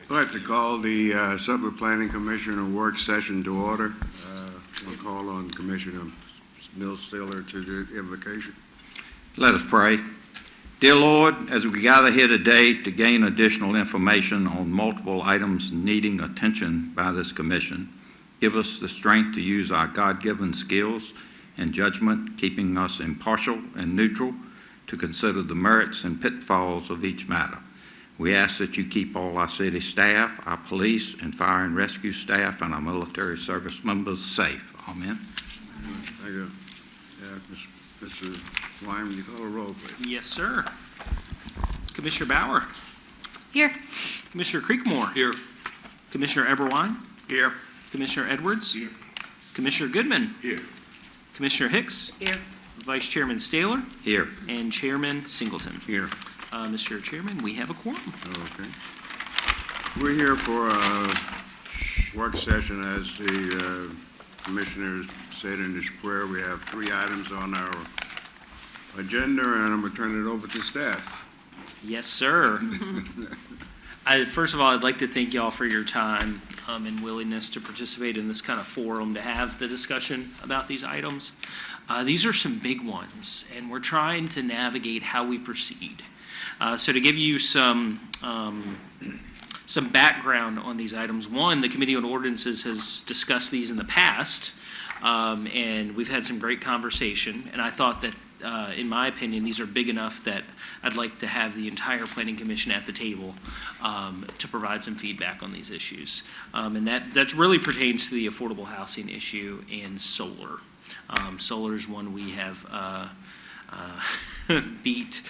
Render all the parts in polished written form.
I'd like to call the Suffolk Planning Commission work session to order. We'll call on Commissioner Mills Stiller to the invocation. Let us pray. Dear Lord, as we gather here today to gain additional information on multiple items needing attention by this commission, give us the strength to use our God-given skills and judgment, keeping us impartial and neutral to consider the merits and pitfalls of each matter. We ask that you keep all our city staff, our police and fire and rescue staff, and our military service members safe. Amen. Thank you. Mr. Wyman, you call a roll, please. Yes, sir. Commissioner Bauer. Here. Commissioner Creekmore. Here. Commissioner Eberwein. Here. Commissioner Edwards. Here. Commissioner Goodman. Here. Commissioner Hicks. Here. Vice Chairman Staylor. Here. And Chairman Singleton. Here. Mr. Chairman, we have a quorum. Okay. We're here for a work session. As the commissioner said in his prayer, we have 3 items on our agenda, and I'm going to turn it over to staff. Yes, sir. First of all, I'd like to thank y'all for your time and willingness to participate in this kind of forum to have the discussion about these items. These are some big ones, and we're trying to navigate how we proceed. So to give you some background on these items, one, the Committee on Ordinances has discussed these in the past, and we've had some great conversation, and I thought that in my opinion, these are big enough that I'd like to have the entire Planning Commission at the table to provide some feedback on these issues. And that really pertains to the affordable housing issue and solar. Solar is one we have beat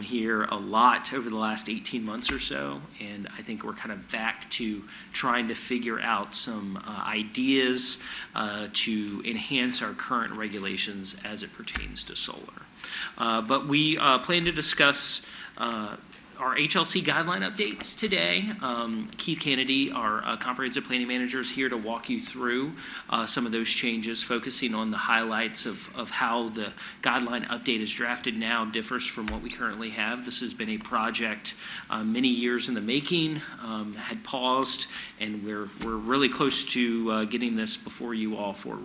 here a lot over the last 18 months or so, and I think we're kind of back to trying to figure out some ideas to enhance our current regulations as it pertains to solar. But we plan to discuss our HLC guideline updates today. Keith Kennedy, our comprehensive planning manager, is here to walk you through some of those changes, focusing on the highlights of how the guideline update is drafted now differs from what we currently have. This has been a project many years in the making, had paused, and we're really close to getting this before you all for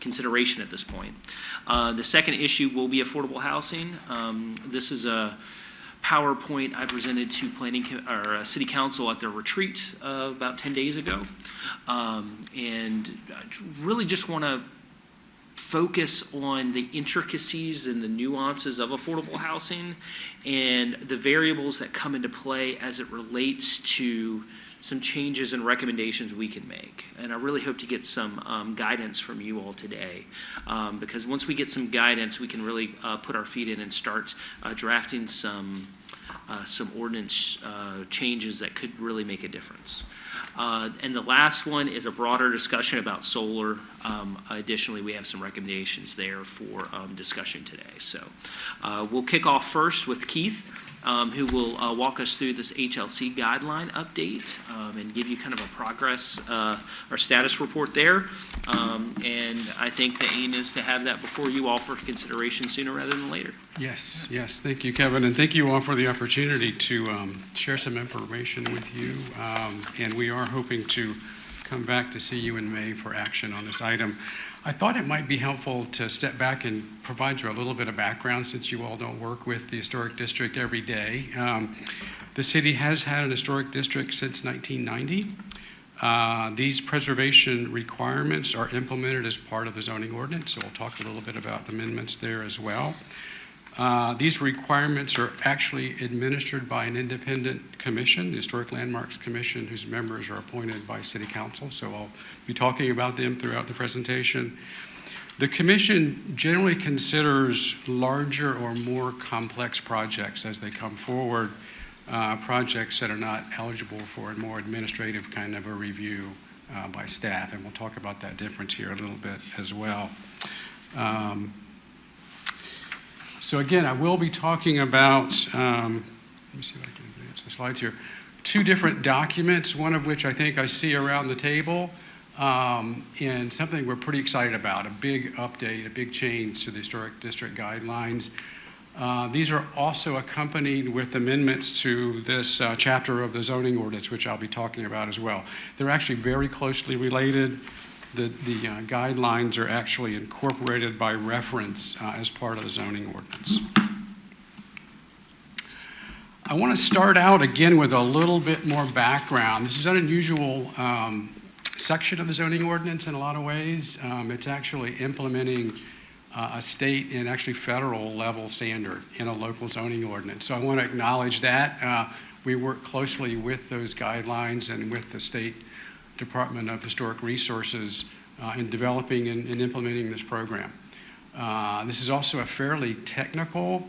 consideration at this point. The second issue will be affordable housing. This is a PowerPoint I presented to City Council at their retreat about 10 days ago. And I really just want to focus on the intricacies and the nuances of affordable housing and the variables that come into play as it relates to some changes and recommendations we can make. And I really hope to get some guidance from you all today, because once we get some guidance, we can really put our feet in and start drafting some ordinance changes that could really make a difference. And the last one is a broader discussion about solar. Additionally, we have some recommendations there for discussion today. So we'll kick off first with Keith, who will walk us through this HLC guideline update and give you kind of a progress or status report there. And I think the aim is to have that before you all for consideration sooner rather than later. Yes. Thank you, Kevin, and thank you all for the opportunity to share some information with you. And we are hoping to come back to see you in May for action on this item. I thought it might be helpful to step back and provide you a little bit of background, since you all don't work with the historic district every day. The city has had an historic district since 1990. These preservation requirements are implemented as part of the zoning ordinance, so we'll talk a little bit about amendments there as well. These requirements are actually administered by an independent commission, the Historic Landmarks Commission, whose members are appointed by City Council, so I'll be talking about them throughout the presentation. The commission generally considers larger or more complex projects as they come forward, projects that are not eligible for a more administrative kind of a review by staff, and we'll talk about that difference here a little bit as well. So again, I will be talking about, let me see if I can advance the slides here, 2 different documents, one of which I think I see around the table, and something we're pretty excited about, a big update, a big change to the Historic District Guidelines. These are also accompanied with amendments to this chapter of the zoning ordinance, which I'll be talking about as well. They're actually very closely related. The guidelines are actually incorporated by reference as part of the zoning ordinance. I want to start out again with a little bit more background. This is an unusual section of the zoning ordinance in a lot of ways. It's actually implementing a state and actually federal level standard in a local zoning ordinance. So I want to acknowledge that. We work closely with those guidelines and with the State Department of Historic Resources in developing and implementing this program. This is also a fairly technical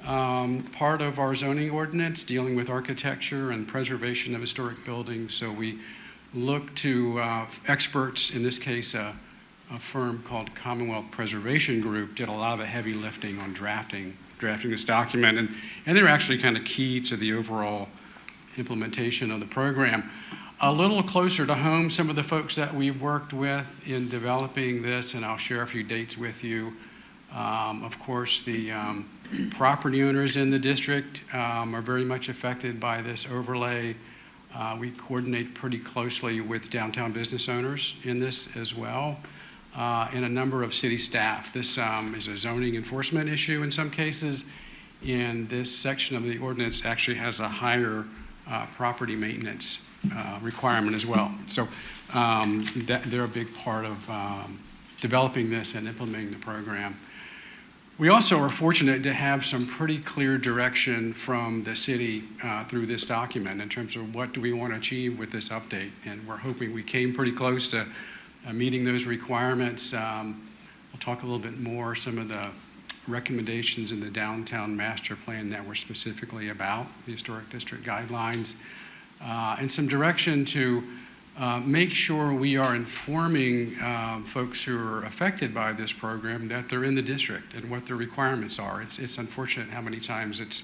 part of our zoning ordinance, dealing with architecture and preservation of historic buildings. So we look to experts, in this case a firm called Commonwealth Preservation Group, did a lot of the heavy lifting on drafting this document, and they're actually kind of key to the overall implementation of the program. A little closer to home, some of the folks that we've worked with in developing this, and I'll share a few dates with you. Of course, the property owners in the district are very much affected by this overlay. We coordinate pretty closely with downtown business owners in this as well, and a number of city staff. This is a zoning enforcement issue in some cases, and this section of the ordinance actually has a higher property maintenance requirement as well. So they're a big part of developing this and implementing the program. We also are fortunate to have some pretty clear direction from the city through this document in terms of what do we want to achieve with this update. And we're hoping we came pretty close to meeting those requirements. We'll talk a little bit more, some of the recommendations in the downtown master plan that were specifically about the historic district guidelines, and some direction to make sure we are informing folks who are affected by this program that they're in the district and what their requirements are. It's unfortunate how many times it's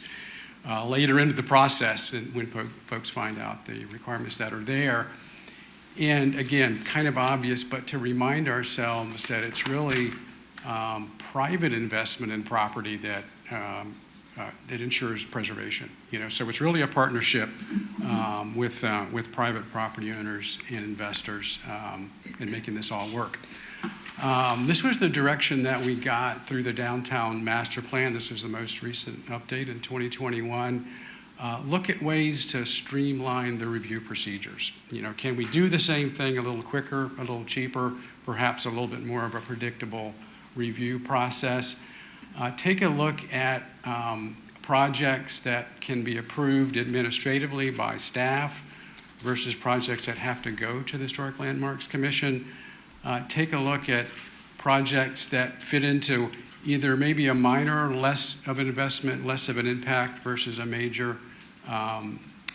later into the process when folks find out the requirements that are there. And again, kind of obvious, but to remind ourselves that it's really private investment in property that ensures preservation. So it's really a partnership with private property owners and investors in making this all work. This was the direction that we got through the downtown master plan. This was the most recent update in 2021. Look at ways to streamline the review procedures. Can we do the same thing a little quicker, a little cheaper, perhaps a little bit more of a predictable review process? Take a look at projects that can be approved administratively by staff versus projects that have to go to the Historic Landmarks Commission. Take a look at projects that fit into either maybe a minor, less of an investment, less of an impact versus a major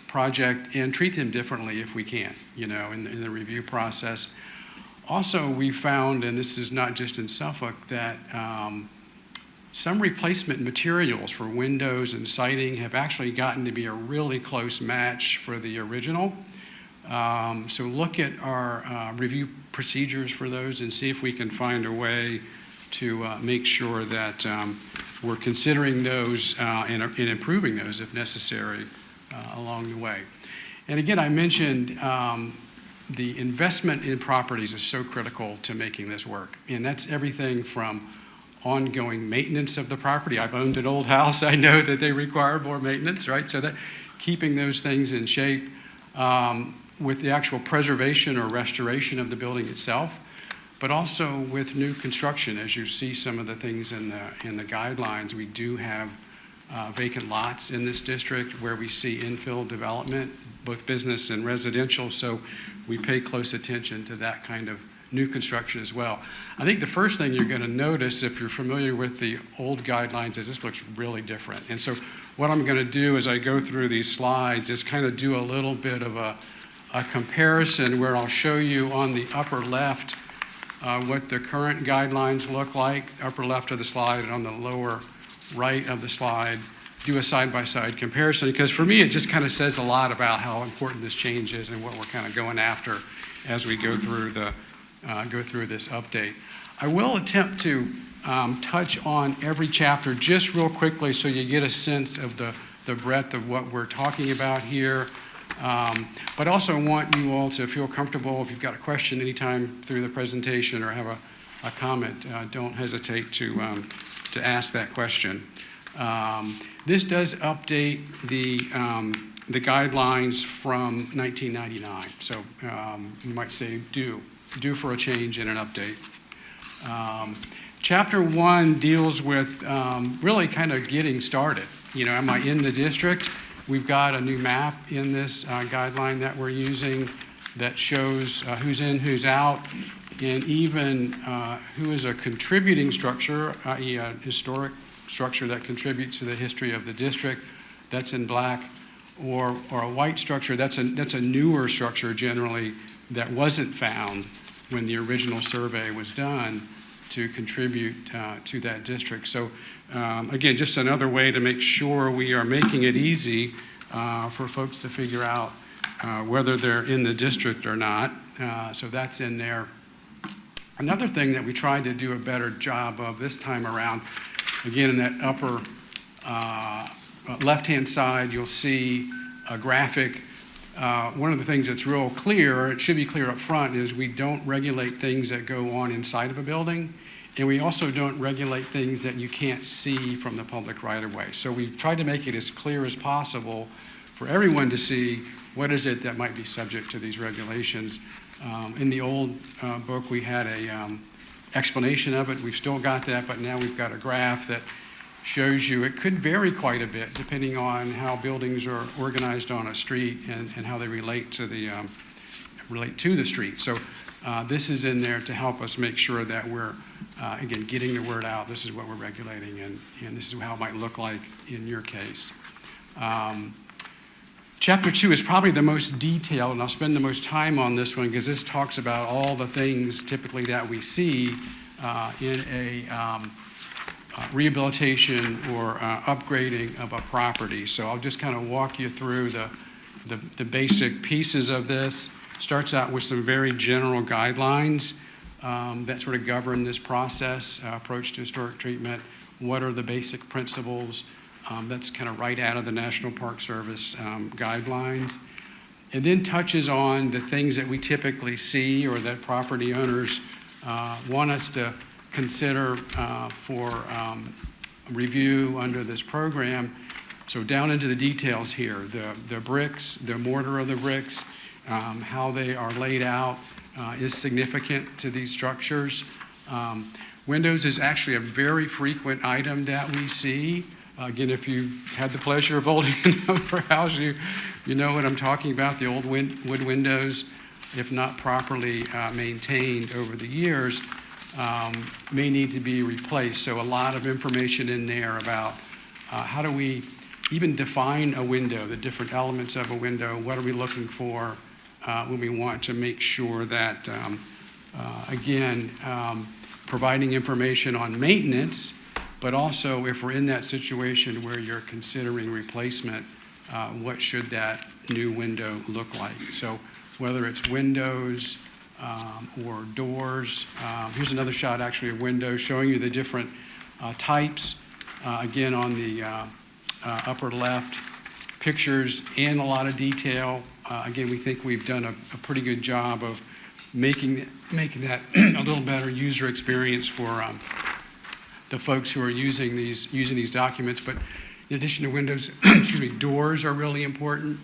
project, and treat them differently if we can, in the review process. Also, we found, and this is not just in Suffolk, that some replacement materials for windows and siding have actually gotten to be a really close match for the original. So look at our review procedures for those and see if we can find a way to make sure that we're considering those and improving those if necessary along the way. And again, I mentioned the investment in properties is so critical to making this work. And that's everything from ongoing maintenance of the property. I've owned an old house. I know that they require more maintenance, right? So that keeping those things in shape with the actual preservation or restoration of the building itself, but also with new construction. As you see some of the things in the guidelines, we do have vacant lots in this district where we see infill development, both business and residential. So we pay close attention to that kind of new construction as well. I think the first thing you're going to notice if you're familiar with the old guidelines is this looks really different. And so what I'm going to do as I go through these slides is kind of do a little bit of a comparison where I'll show you on the upper left what the current guidelines look like, upper left of the slide, and on the lower right of the slide, do a side-by-side comparison, because for me it just kind of says a lot about how important this change is and what we're kind of going after as we go through this update. I will attempt to touch on every chapter just real quickly so you get a sense of the breadth of what we're talking about here. But also want you all to feel comfortable. If you've got a question anytime through the presentation or have a comment, don't hesitate to ask that question. This does update the guidelines from 1999. So you might say due for a change and an update. Chapter 1 deals with really kind of getting started. You know, am I in the district? We've got a new map in this guideline that we're using that shows who's in, who's out, and even who is a contributing structure, i.e. a historic structure that contributes to the history of the district. That's in black. Or a white structure, that's a newer structure generally that wasn't found when the original survey was done to contribute to that district. So again, just another way to make sure we are making it easy for folks to figure out whether they're in the district or not. So that's in there. Another thing that we tried to do a better job of this time around, again, in that upper left-hand side, you'll see a graphic. One of the things that's real clear, it should be clear up front, is we don't regulate things that go on inside of a building, and we also don't regulate things that you can't see from the public right-of-way. So we've tried to make it as clear as possible for everyone to see what is it that might be subject to these regulations. In the old book, we had a explanation of it. We've still got that, but now we've got a graph that shows you it could vary quite a bit depending on how buildings are organized on a street and how they relate to the street. So this is in there to help us make sure that we're, again, getting the word out. This is what we're regulating, and this is how it might look like in your case. Chapter 2 is probably the most detailed, and I'll spend the most time on this one because this talks about all the things typically that we see in a rehabilitation or upgrading of a property. So I'll just kind of walk you through the basic pieces of this. Starts out with some very general guidelines that sort of govern this process, approach to historic treatment. What are the basic principles? That's kind of right out of the National Park Service guidelines. And then touches on the things that we typically see or that property owners want us to consider for review under this program. So down into the details here, the bricks, the mortar of the bricks, how they are laid out is significant to these structures. Windows is actually a very frequent item that we see. Again, if you've had the pleasure of holding a house, you know what I'm talking about. The old wood windows, if not properly maintained over the years, may need to be replaced. So a lot of information in there about how do we even define a window, the different elements of a window, what are we looking for when we want to make sure that, again, providing information on maintenance, but also if we're in that situation where you're considering replacement, what should that new window look like? So whether it's windows or doors. Here's another shot actually of windows showing you the different types. Again, on the upper left, pictures in a lot of detail. Again, we think we've done a pretty good job of making that a little better user experience for the folks who are using these documents. But in addition to windows, excuse me, doors are really important.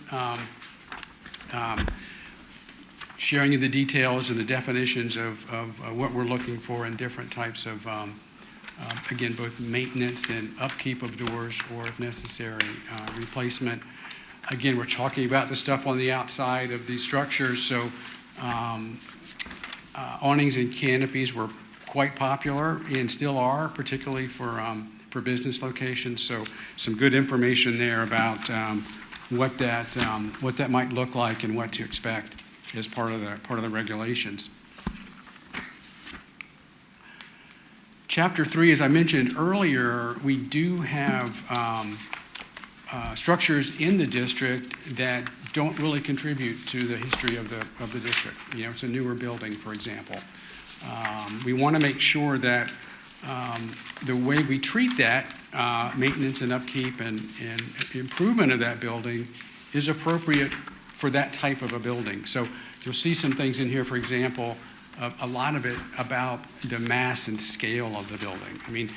Sharing you the details and the definitions of what we're looking for in different types of, again, both maintenance and upkeep of doors, or if necessary, replacement. Again, we're talking about the stuff on the outside of these structures, so awnings and canopies were quite popular and still are, particularly for business locations. So some good information there about what that might look like and what to expect as part of the regulations. Chapter 3, as I mentioned earlier, we do have structures in the district that don't really contribute to the history of the district. You know, it's a newer building, for example. We want to make sure that the way we treat that, maintenance and upkeep and improvement of that building is appropriate for that type of a building. So you'll see some things in here, for example, a lot of it about the mass and scale of the building. I mean,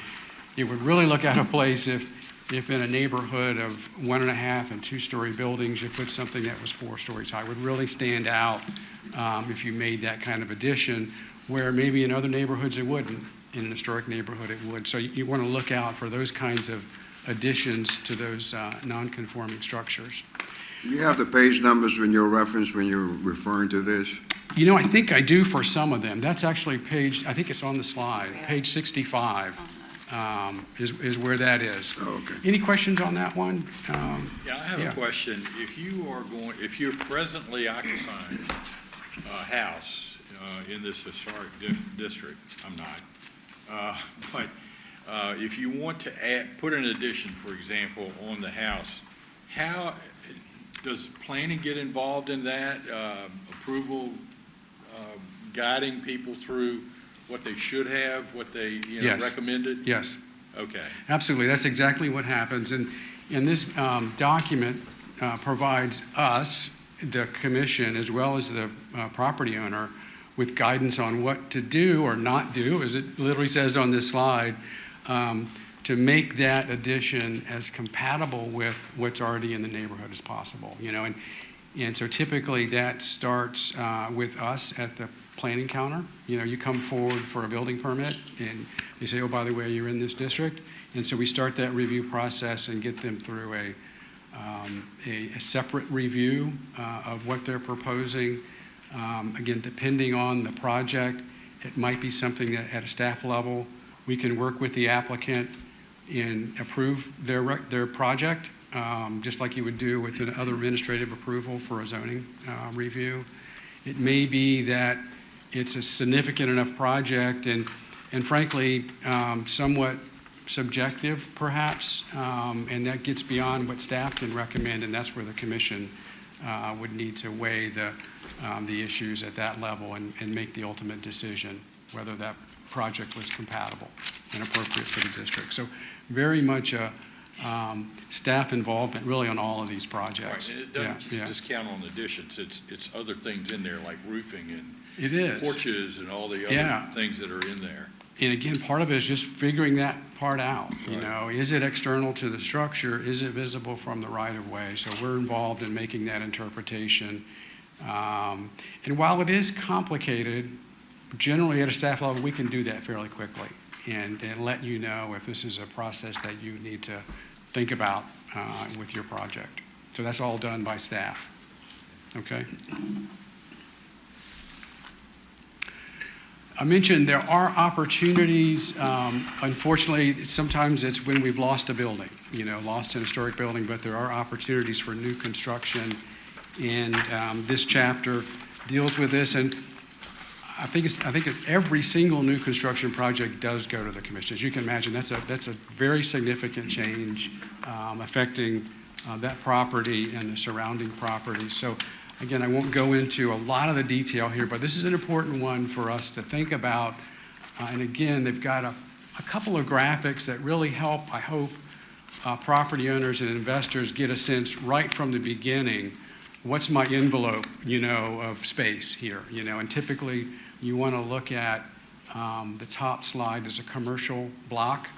it would really look out of place if in a neighborhood of 1.5 and 2-story buildings, you put something that was 4 stories high. It would really stand out if you made that kind of addition, where maybe in other neighborhoods it wouldn't. In an historic neighborhood it would. So you want to look out for those kinds of additions to those non-conforming structures. Do you have the page numbers in your reference when you're referring to this? You know, I think I do for some of them. That's actually page, I think it's on the slide, page 65 is where that is. Oh, okay. Any questions on that one? Yeah, I have yeah. a question. If you're presently occupying a house in this historic district, I'm not, but if you want to put an addition, for example, on the house, how does planning get involved in that? Approval, guiding people through what they should have, what they Yes. recommended? Yes. Okay. Absolutely, that's exactly what happens. And this document provides us, the commission, as well as the property owner, with guidance on what to do or not do, as it literally says on this slide, to make that addition as compatible with what's already in the neighborhood as possible. And so typically that starts with us at the planning counter. You come forward for a building permit and they say, oh, by the way, you're in this district. And so we start that review process and get them through a separate review of what they're proposing. Again, depending on the project, it might be something that at a staff level, we can work with the applicant and approve their project, just like you would do with another administrative approval for a zoning review. It may be that it's a significant enough project and frankly, somewhat subjective perhaps, and that gets beyond what staff can recommend, and that's where the commission would need to weigh the issues at that level and make the ultimate decision whether that project was compatible and appropriate for the district. So very much a staff involvement really on all of these projects. Right. And it doesn't just count on additions. It's other things in there like roofing and it is. porches and all the other things that are in there. And again, part of it is just figuring that part out. Right. Is it external to the structure? Is it visible from the right of way? So we're involved in making that interpretation. And while it is complicated, generally at a staff level, we can do that fairly quickly and let you know if this is a process that you need to think about with your project. So that's all done by staff. Okay? I mentioned there are opportunities. Unfortunately, sometimes it's when we've lost a building, lost an historic building, but there are opportunities for new construction. And this chapter deals with this. And I think it's every single new construction project does go to the commission. As you can imagine, that's a very significant change affecting that property and the surrounding properties. So again, I won't go into a lot of the detail here, but this is an important one for us to think about. And again, they've got a couple of graphics that really help, I hope, property owners and investors get a sense right from the beginning, what's my envelope, of space here, and typically you want to look at the top slide as a commercial block.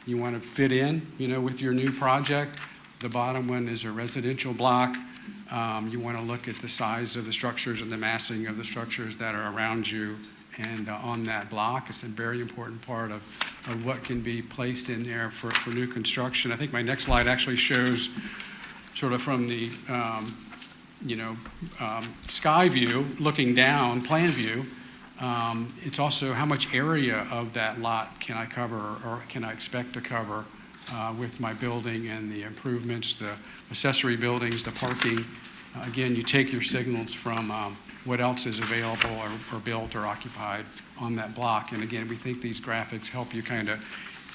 You want to fit in, with your new project. The bottom one is a residential block. You want to look at the size of the structures and the massing of the structures that are around you and on that block. It's a very important part of what can be placed in there for new construction. I think my next slide actually shows sort of from the sky view, looking down, plan view. It's also how much area of that lot can I cover or can I expect to cover with my building and the improvements, the accessory buildings, the parking. Again, you take your signals from what else is available or built or occupied on that block. And again, we think these graphics help you kind of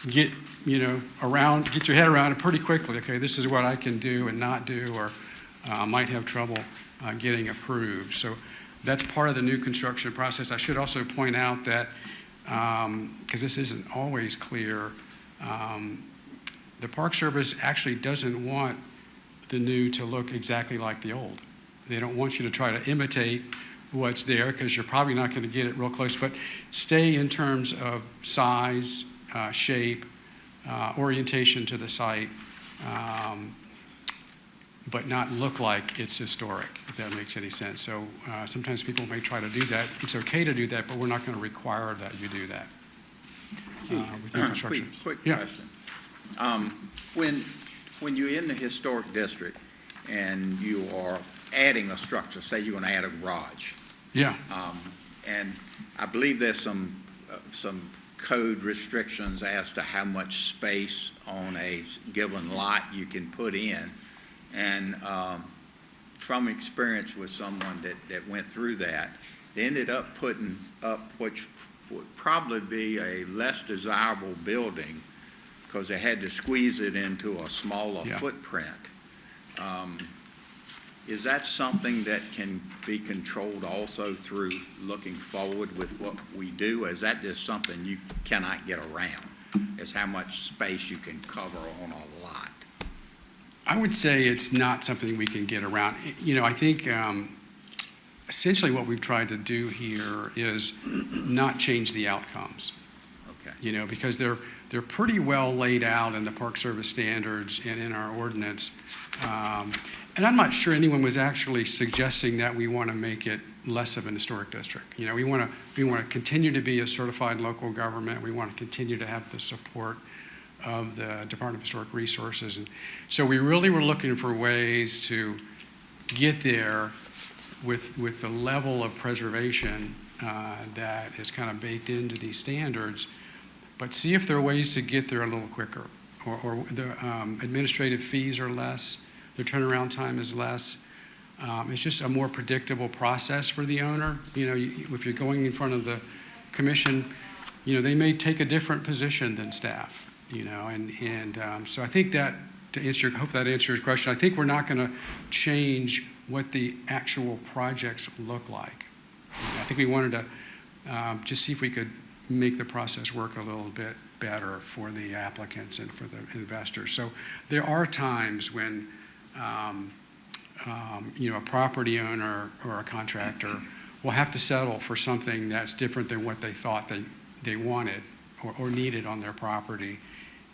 get, get your head around it pretty quickly. Okay, this is what I can do and not do, or might have trouble getting approved. So that's part of the new construction process. I should also point out that because this isn't always clear, the Park Service actually doesn't want the new to look exactly like the old. They don't want you to try to imitate what's there, because you're probably not going to get it real close, but stay in terms of size, shape, orientation to the site, but not look like it's historic, if that makes any sense. So sometimes people may try to do that. It's okay to do that, but we're not going to require that you do that. With new construction. Quick Yeah. question. When you're in the historic district and you are adding a structure, say you're going to add a garage, Yeah. and I believe there's some code restrictions as to how much space on a given lot you can put in. And from experience with someone that went through that, they ended up putting up which would probably be a less desirable building because they had to squeeze it into a smaller footprint. Is that something that can be controlled also through looking forward with what we do? Is that just something you cannot get around, is how much space you can cover on a lot? I would say it's not something we can get around. I think essentially what we've tried to do here is not change the outcomes. Okay. Because they're pretty well laid out in the Park Service standards and in our ordinance. And I'm not sure anyone was actually suggesting that we want to make it less of an historic district. We want to continue to be a certified local government. We want to continue to have the support of the Department of Historic Resources. And so we really were looking for ways to get there with the level of preservation that is kind of baked into these standards, but see if there are ways to get there a little quicker, or the administrative fees are less, the turnaround time is less. It's just a more predictable process for the owner. If you're going in front of the commission, they may take a different position than staff. So I think that hope that answers your question. I think we're not going to change what the actual projects look like. I think we wanted to just see if we could make the process work a little bit better for the applicants and for the investors. So there are times when a property owner or a contractor will have to settle for something that's different than what they thought they wanted or needed on their property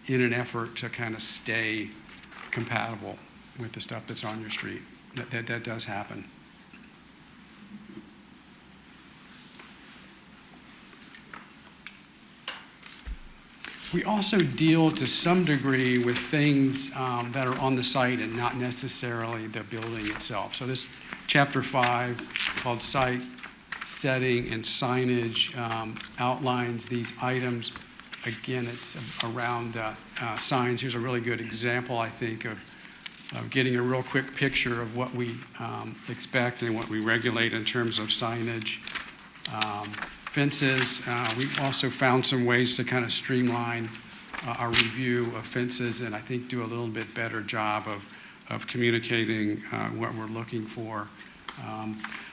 in an effort to kind of stay compatible with the stuff that's on your street. That does happen. We also deal to some degree with things that are on the site and not necessarily the building itself. So this chapter 5 called Site, Setting, and Signage outlines these items. Again, it's around signs. Here's a really good example, I think, of getting a real quick picture of what we expect and what we regulate in terms of signage. Fences, we also found some ways to kind of streamline our review of fences and I think do a little bit better job of communicating what we're looking for.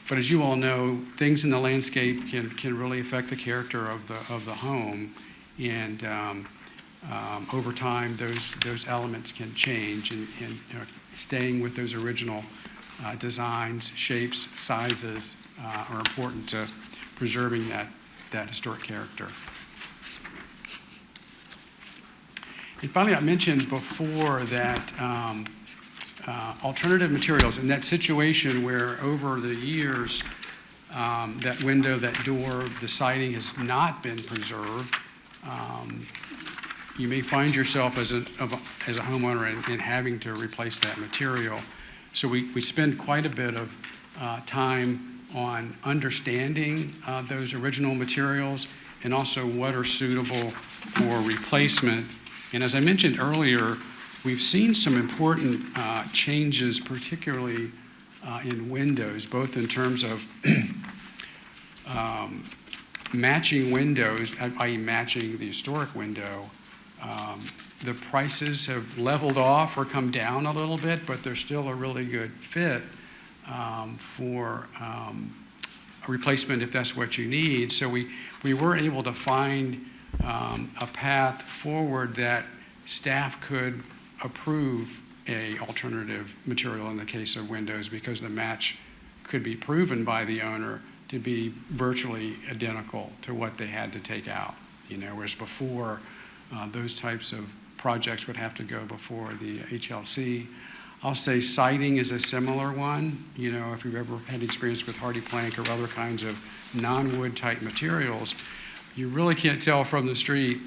But as you all know, things in the landscape can really affect the character of the home, and over time those elements can change, and staying with those original designs, shapes, sizes are important to preserving that historic character. And finally, I mentioned before that alternative materials, in that situation where over the years that window, that door, the siding has not been preserved, you may find yourself as a homeowner in having to replace that material. So we spend quite a bit of time on understanding those original materials and also what are suitable for replacement. And as I mentioned earlier, we've seen some important changes, particularly in windows, both in terms of matching windows, i.e. matching the historic window. The prices have leveled off or come down a little bit, but they're still a really good fit for replacement if that's what you need. So we were able to find a path forward that staff could approve a alternative material in the case of windows, because the match could be proven by the owner to be virtually identical to what they had to take out. Whereas before, those types of projects would have to go before the HLC. I'll say siding is a similar one. If you've ever had experience with hardy plank or other kinds of non-wood type materials, you really can't tell from the street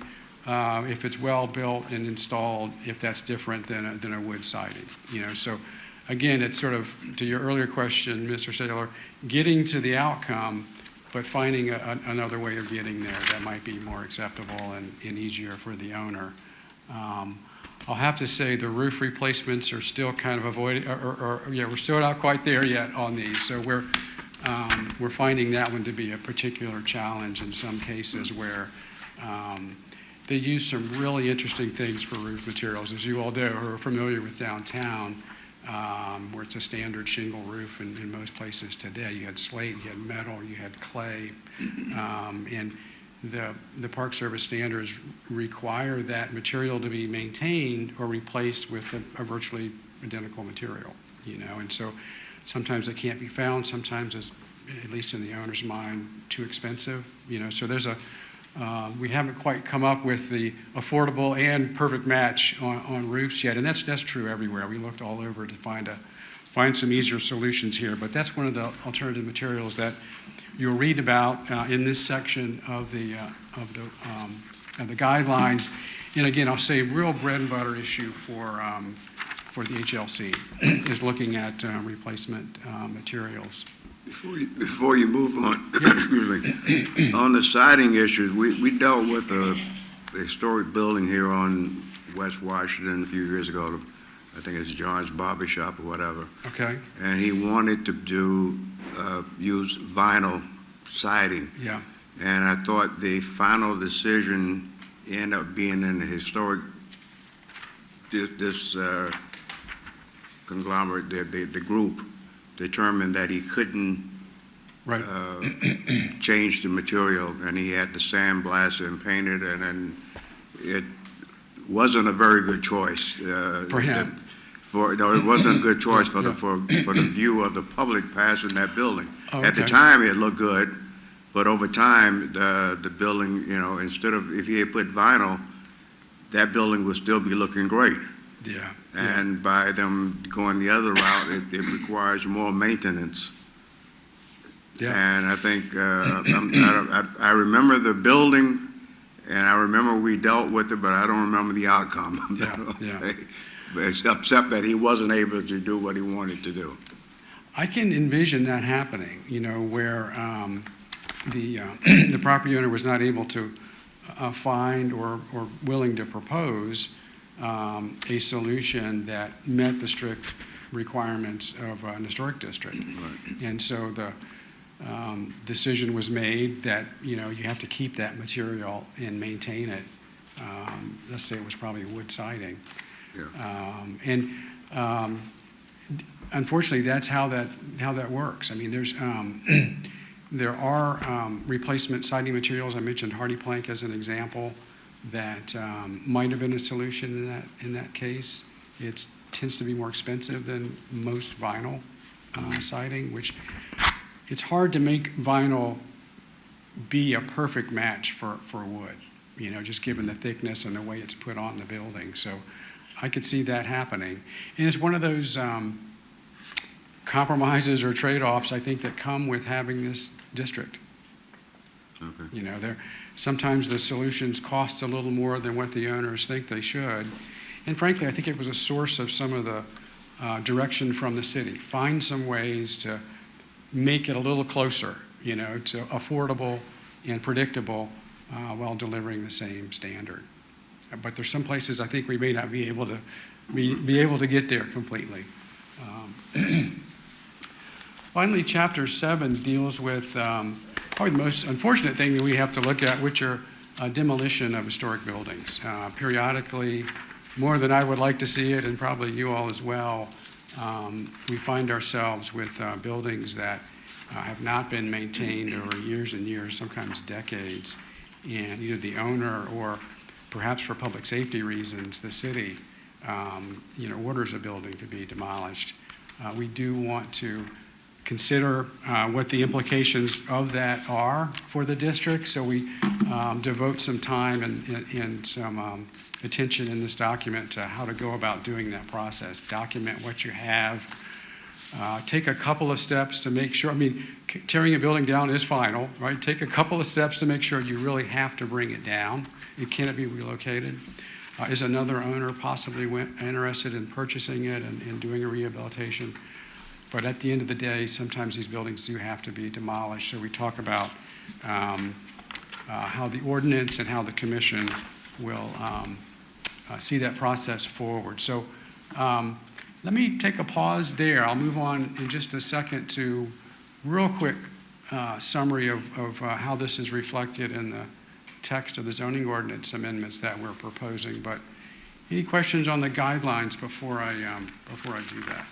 if it's well built and installed, if that's different than a wood siding. So again, it's sort of, to your earlier question, Mr. Saylor, getting to the outcome, but finding another way of getting there that might be more acceptable and easier for the owner. I'll have to say the roof replacements are still kind of avoided, we're still not quite there yet on these. So we're finding that one to be a particular challenge in some cases where they use some really interesting things for roof materials, as you all know who are familiar with downtown, where it's a standard shingle roof in most places today. You had slate, you had metal, you had clay, and the Park Service standards require that material to be maintained or replaced with a virtually identical material, and so sometimes it can't be found, sometimes it's, at least in the owner's mind, too expensive, so there's we haven't quite come up with the affordable and perfect match on roofs yet, and that's true everywhere. We looked all over to find some easier solutions here, but that's one of the alternative materials that you'll read about in this section of the guidelines. And again, I'll say real bread and butter issue for the HLC is looking at replacement materials. Before you move on, excuse me, on the siding issues, we dealt with a historic building here on West Washington a few years ago. I think it's John's Barber Shop or whatever. Okay. And he wanted to use vinyl siding. Yeah. And I thought the final decision ended up being in the historic, this conglomerate, the group, determined that he couldn't Right. change the material, and he had to sandblast it and paint it, and then it wasn't a very good choice. For him. No, it wasn't a good choice for Yeah. the view of the public passing that building. Oh, At the okay. time, it looked good, but over time, the building, instead of, if he had put vinyl, that building would still be looking great. Yeah. And by them going the other route, it requires more maintenance. Yeah. And I think, I remember the building, and I remember we dealt with it, but I don't remember the outcome. Yeah. Okay? But it's upset that he wasn't able to do what he wanted to do. I can envision that happening, where the property owner was not able to find or willing to propose a solution that met the strict requirements of an historic district. Right. And so the decision was made that, you have to keep that material and maintain it. Let's say it was probably wood siding. Yeah. Unfortunately, that's how that works. I mean, there are replacement siding materials. I mentioned hardy plank as an example that might have been a solution in that case. It tends to be more expensive than most vinyl siding, which it's hard to make vinyl be a perfect match for wood, just given the thickness and the way it's put on the building. So I could see that happening. And it's one of those compromises or trade-offs, I think, that come with having this district. Okay. Sometimes the solutions cost a little more than what the owners think they should. And frankly, I think it was a source of some of the direction from the city. Find some ways to make it a little closer, to affordable and predictable while delivering the same standard. But there's some places I think we may not be able to get there completely. Finally, Chapter 7 deals with probably the most unfortunate thing that we have to look at, which are demolition of historic buildings. Periodically, more than I would like to see it, and probably you all as well, we find ourselves with buildings that have not been maintained over years and years, sometimes decades, and either the owner or perhaps for public safety reasons, the city, orders a building to be demolished. We do want to consider what the implications of that are for the district, so we devote some time and some attention in this document to how to go about doing that process. Document what you have. Take a couple of steps to make sure, tearing a building down is final, right? Take a couple of steps to make sure you really have to bring it down. It cannot be relocated. Is another owner possibly interested in purchasing it and doing a rehabilitation? But at the end of the day, sometimes these buildings do have to be demolished. So we talk about how the ordinance and how the commission will see that process forward. So let me take a pause there. I'll move on in just a second to real quick summary of how this is reflected in the text of the zoning ordinance amendments that we're proposing. But any questions on the guidelines before I do that?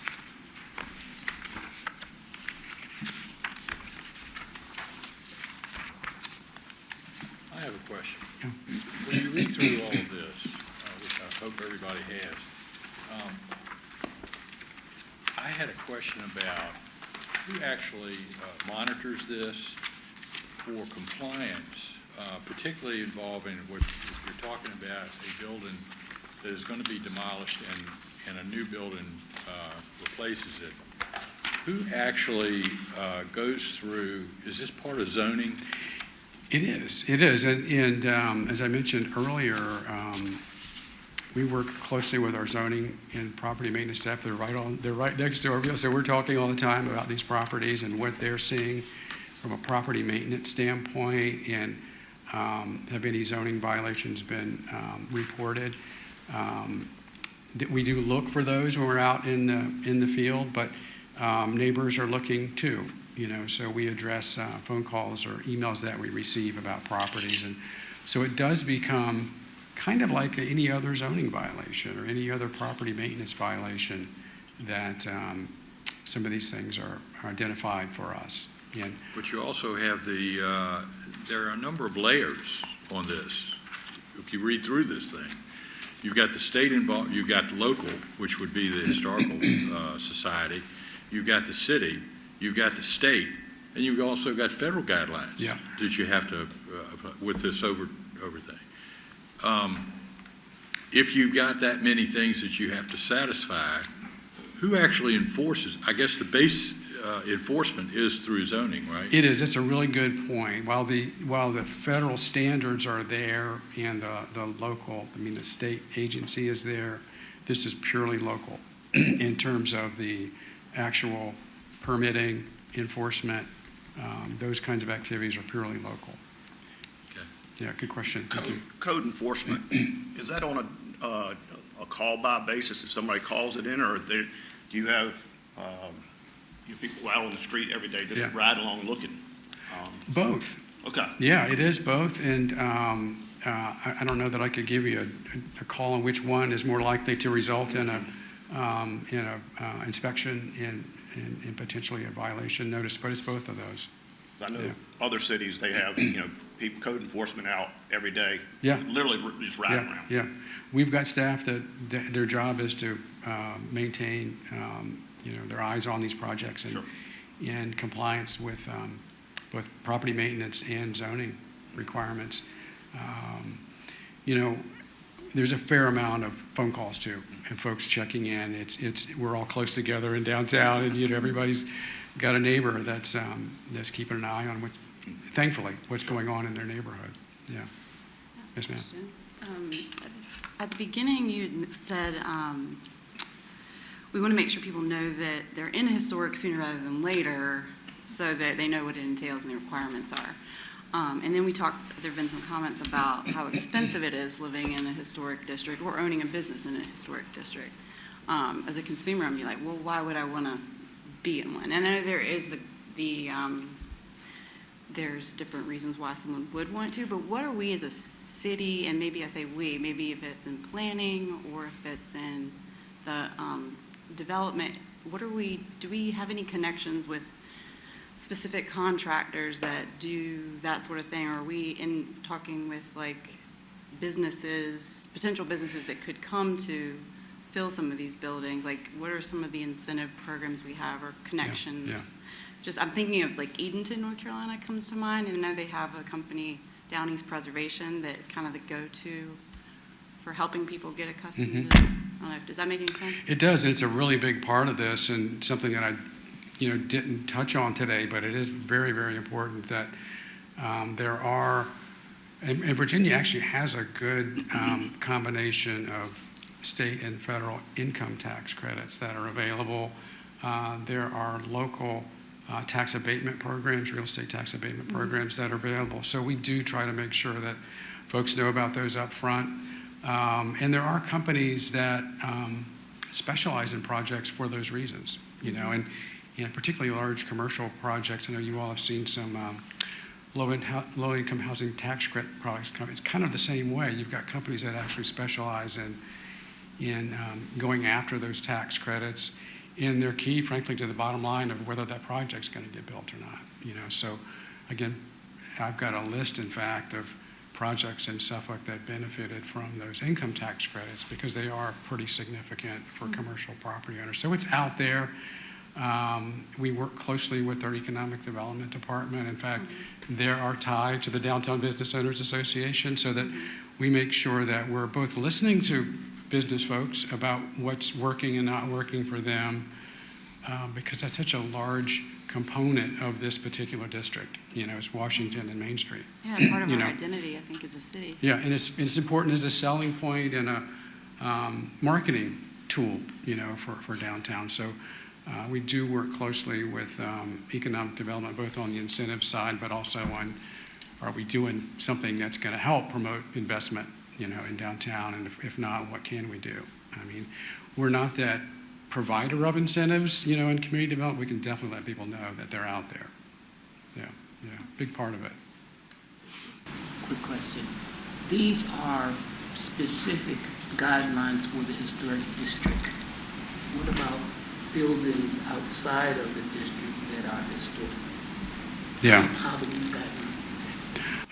I have a question. Yeah. When you read through all of this, which I hope everybody has, I had a question about who actually monitors this for compliance, particularly involving what you're talking about, a building that is going to be demolished and a new building replaces it. Who actually goes through, is this part of zoning? It is. And as I mentioned earlier, we work closely with our zoning and property maintenance staff. They're right next door. So we're talking all the time about these properties and what they're seeing from a property maintenance standpoint, and have any zoning violations been reported. That we do look for those when we're out in the field, but neighbors are looking too. So we address phone calls or emails that we receive about properties. And so it does become kind of like any other zoning violation or any other property maintenance violation that some of these things are identified for us. And But you also have there are a number of layers on this. If you read through this thing, you've got the state involved, you've got the local, which would be the historical society, you've got the city, you've got the state, and you've also got federal guidelines that you have to, with this over thing. If you've got that many things that you have to satisfy, who actually enforces? I guess the base enforcement is through zoning, right? it is. It's a really good point. While the federal standards are there and the local, the state agency is there, this is purely local in terms of the actual permitting, enforcement, those kinds of activities are purely local. Okay. Yeah, good question. Thank you. Code enforcement, is that on a call-by basis if somebody calls it in, or do you have people out on the street every day just ride along looking? Both. Okay. Yeah, it is both, and I don't know that I could give you a call on which one is more likely to result in a inspection and potentially a violation notice, but it's both of those. I know other cities, they have, people, code enforcement out every day. Yeah. Literally just riding around. Yeah, we've got staff that their job is to maintain, their eyes on these projects and in compliance with both property maintenance and zoning requirements. There's a fair amount of phone calls too, and folks checking in. We're all close together in downtown, and everybody's got a neighbor that's keeping an eye on thankfully, what's going on in their neighborhood. Yeah. Yes, ma'am. At the beginning, you had said we want to make sure people know that they're in a historic sooner rather than later, so that they know what it entails and the requirements are. And then there have been some comments about how expensive it is living in a historic district or owning a business in a historic district. As a consumer, I'm like, well, why would I want to be in one? And I know there is there's different reasons why someone would want to, but what are we as a city, and maybe I say we, maybe if it's in planning or if it's in the development, do we have any connections with specific contractors that do that sort of thing? Are we in talking with like businesses, potential businesses that could come to fill some of these buildings? Like, what are some of the incentive programs we have or connections? yeah. Just, I'm thinking of like Edenton, North Carolina comes to mind, and I know they have a company, Down East Preservation, that is kind of the go-to for helping people get accustomed to, I don't know, does that make any sense? It does, and it's a really big part of this, and something that I, didn't touch on today, but it is very, very important that there are, and Virginia actually has a good combination of state and federal income tax credits that are available. There are local tax abatement programs, real estate tax abatement programs that are available. So we do try to make sure that folks know about those up front. And there are companies that specialize in projects for those reasons, and particularly large commercial projects. I know you all have seen some low-income housing tax credit products. It's kind of the same way. You've got companies that actually specialize in going after those tax credits, and they're key, frankly, to the bottom line of whether that project's going to get built or not. So, again, I've got a list, in fact, of projects in Suffolk that benefited from those income tax credits because they are pretty significant for commercial property owners. So it's out there. We work closely with our economic development department. In fact, they are tied to the Downtown Business Owners Association so that we make sure that we're both listening to business folks about what's working and not working for them, because that's such a large component of this particular district. It's Washington and Main Street. Yeah, part of our identity, I think, as a city. Yeah, and it's important as a selling point and a marketing tool, for downtown. So we do work closely with economic development, both on the incentive side, but also on, are we doing something that's going to help promote investment, in downtown? And if not, what can we do? I mean, we're not that provider of incentives, in community development. We can definitely let people know that they're out there. Yeah, big part of it. Quick question. These are specific guidelines for the historic district. What about buildings outside of the district that are historic? Yeah. How do these guidelines?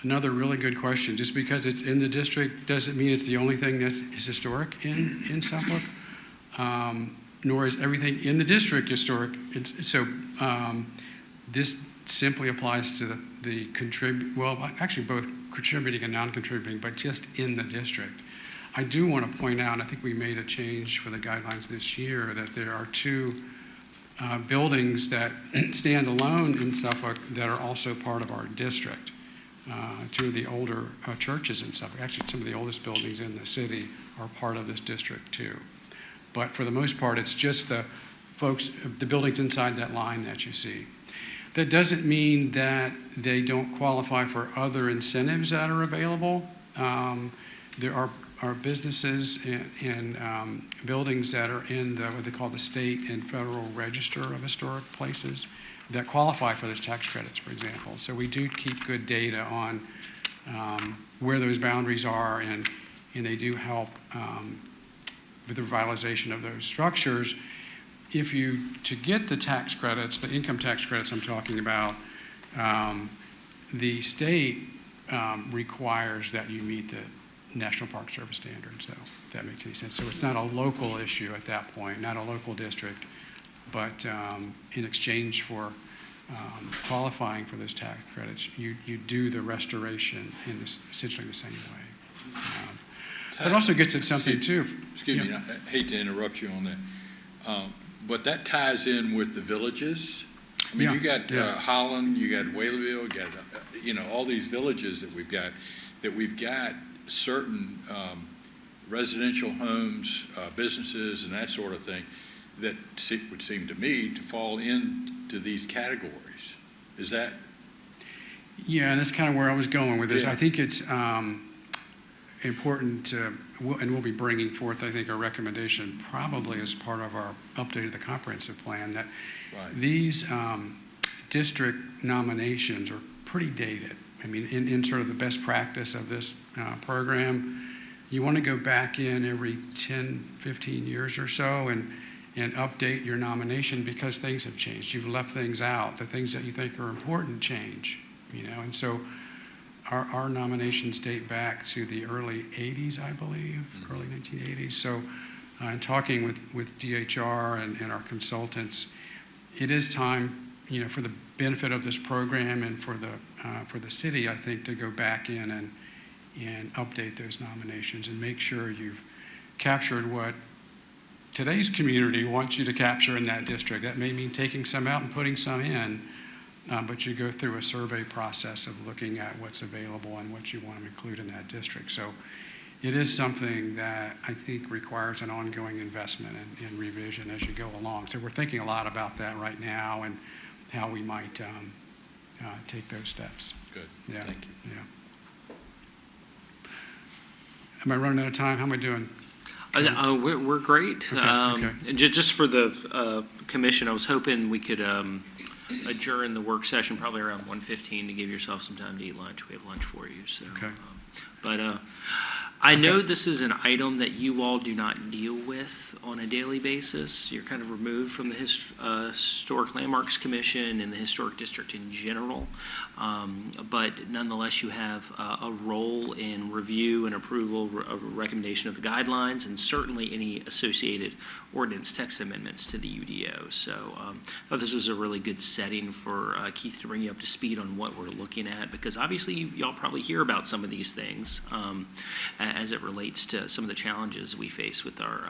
Another really good question. Just because it's in the district doesn't mean it's the only thing that is historic in Suffolk, nor is everything in the district historic. This simply applies to actually both contributing and non-contributing, but just in the district. I do want to point out, I think we made a change for the guidelines this year, that there are two buildings that stand alone in Suffolk that are also part of our district. Two of the older churches in Suffolk, actually some of the oldest buildings in the city, are part of this district too. But for the most part, it's just the buildings inside that line that you see. That doesn't mean that they don't qualify for other incentives that are available. There are businesses and buildings that are in what they call the state and federal register of historic places that qualify for those tax credits, for example. So we do keep good data on where those boundaries are, and they do help with the revitalization of those structures. To get the tax credits, the income tax credits I'm talking about, the state requires that you meet the National Park Service standards, so if that makes any sense. So it's not a local issue at that point, not a local district, but in exchange for qualifying for those tax credits, you do the restoration in essentially the same way. It also gets at something too. Excuse me, I hate to interrupt you on that, but that ties in with the villages. I mean, you got Holland, you got Whaleville, you got all these villages that we've got certain residential homes, businesses, and that sort of thing that would seem to me to fall into these categories. Is that? Yeah, and that's kind of where I was going with this. Yeah. I think it's important, and we'll be bringing forth, I think, a recommendation probably as part of our update of the comprehensive plan, that these district nominations are pretty dated. I mean, in sort of the best practice of this program, you want to go back in every 10, 15 years or so and and update your nomination because things have changed. You've left things out. The things that you think are important change, and so our nominations date back to the early 80s, I believe, early 1980s. So in talking with DHR and our consultants, it is time, for the benefit of this program and for the city, I think, to go back in and update those nominations and make sure you've captured what today's community wants you to capture in that district. That may mean taking some out and putting some in, but you go through a survey process of looking at what's available and what you want to include in that district. So it is something that I think requires an ongoing investment and revision as you go along. So we're thinking a lot about that right now and how we might take those steps. Good. Yeah. Thank you. Yeah. Am I running out of time? How am I doing? We're great. Okay, okay. And just for the commission, I was hoping we could adjourn the work session probably around 1:15 to give yourself some time to eat lunch. We have lunch for you. So, Okay. But I know this is an item that you all do not deal with on a daily basis. You're kind of removed from the Historic Landmarks Commission and the Historic District in general. But nonetheless, you have a role in review and approval, a recommendation of the guidelines, and certainly any associated ordinance text amendments to the UDO. So I thought this was a really good setting for Keith to bring you up to speed on what we're looking at, because obviously y'all probably hear about some of these things as it relates to some of the challenges we face with our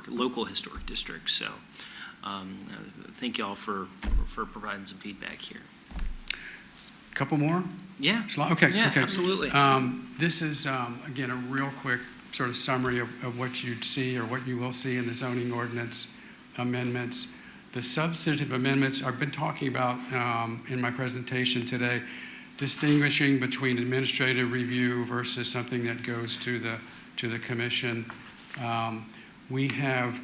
local historic districts. So thank y'all for providing some feedback here. A couple more? Yeah. Okay. Yeah, okay. absolutely. This is, again, a real quick sort of summary of what you'd see or what you will see in the zoning ordinance amendments. The substantive amendments I've been talking about in my presentation today, distinguishing between administrative review versus something that goes to the commission. We have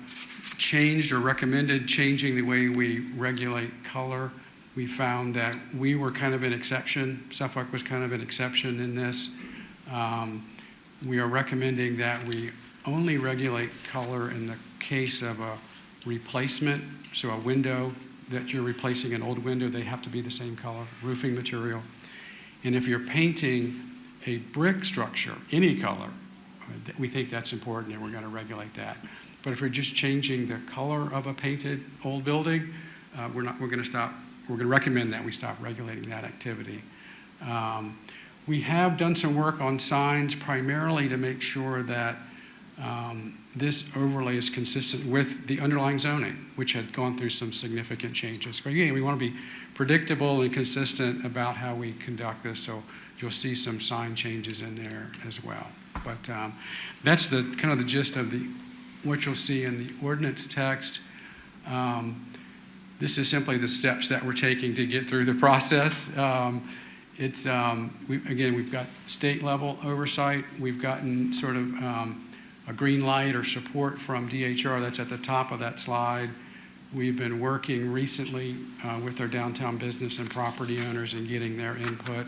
changed or recommended changing the way we regulate color. We found that we were kind of an exception. Suffolk was kind of an exception in this. We are recommending that we only regulate color in the case of a replacement. So a window that you're replacing an old window, they have to be the same color, roofing material. And if you're painting a brick structure, any color, we think that's important and we're going to regulate that. But if we're just changing the color of a painted old building, we're going to recommend that we stop regulating that activity. We have done some work on signs primarily to make sure that this overlay is consistent with the underlying zoning, which had gone through some significant changes. So again, we want to be predictable and consistent about how we conduct this, so you'll see some sign changes in there as well. But that's the kind of the gist of what you'll see in the ordinance text. This is simply the steps that we're taking to get through the process. We've got state level oversight. We've gotten sort of a green light or support from DHR. That's at the top of that slide. We've been working recently with our downtown business and property owners and getting their input.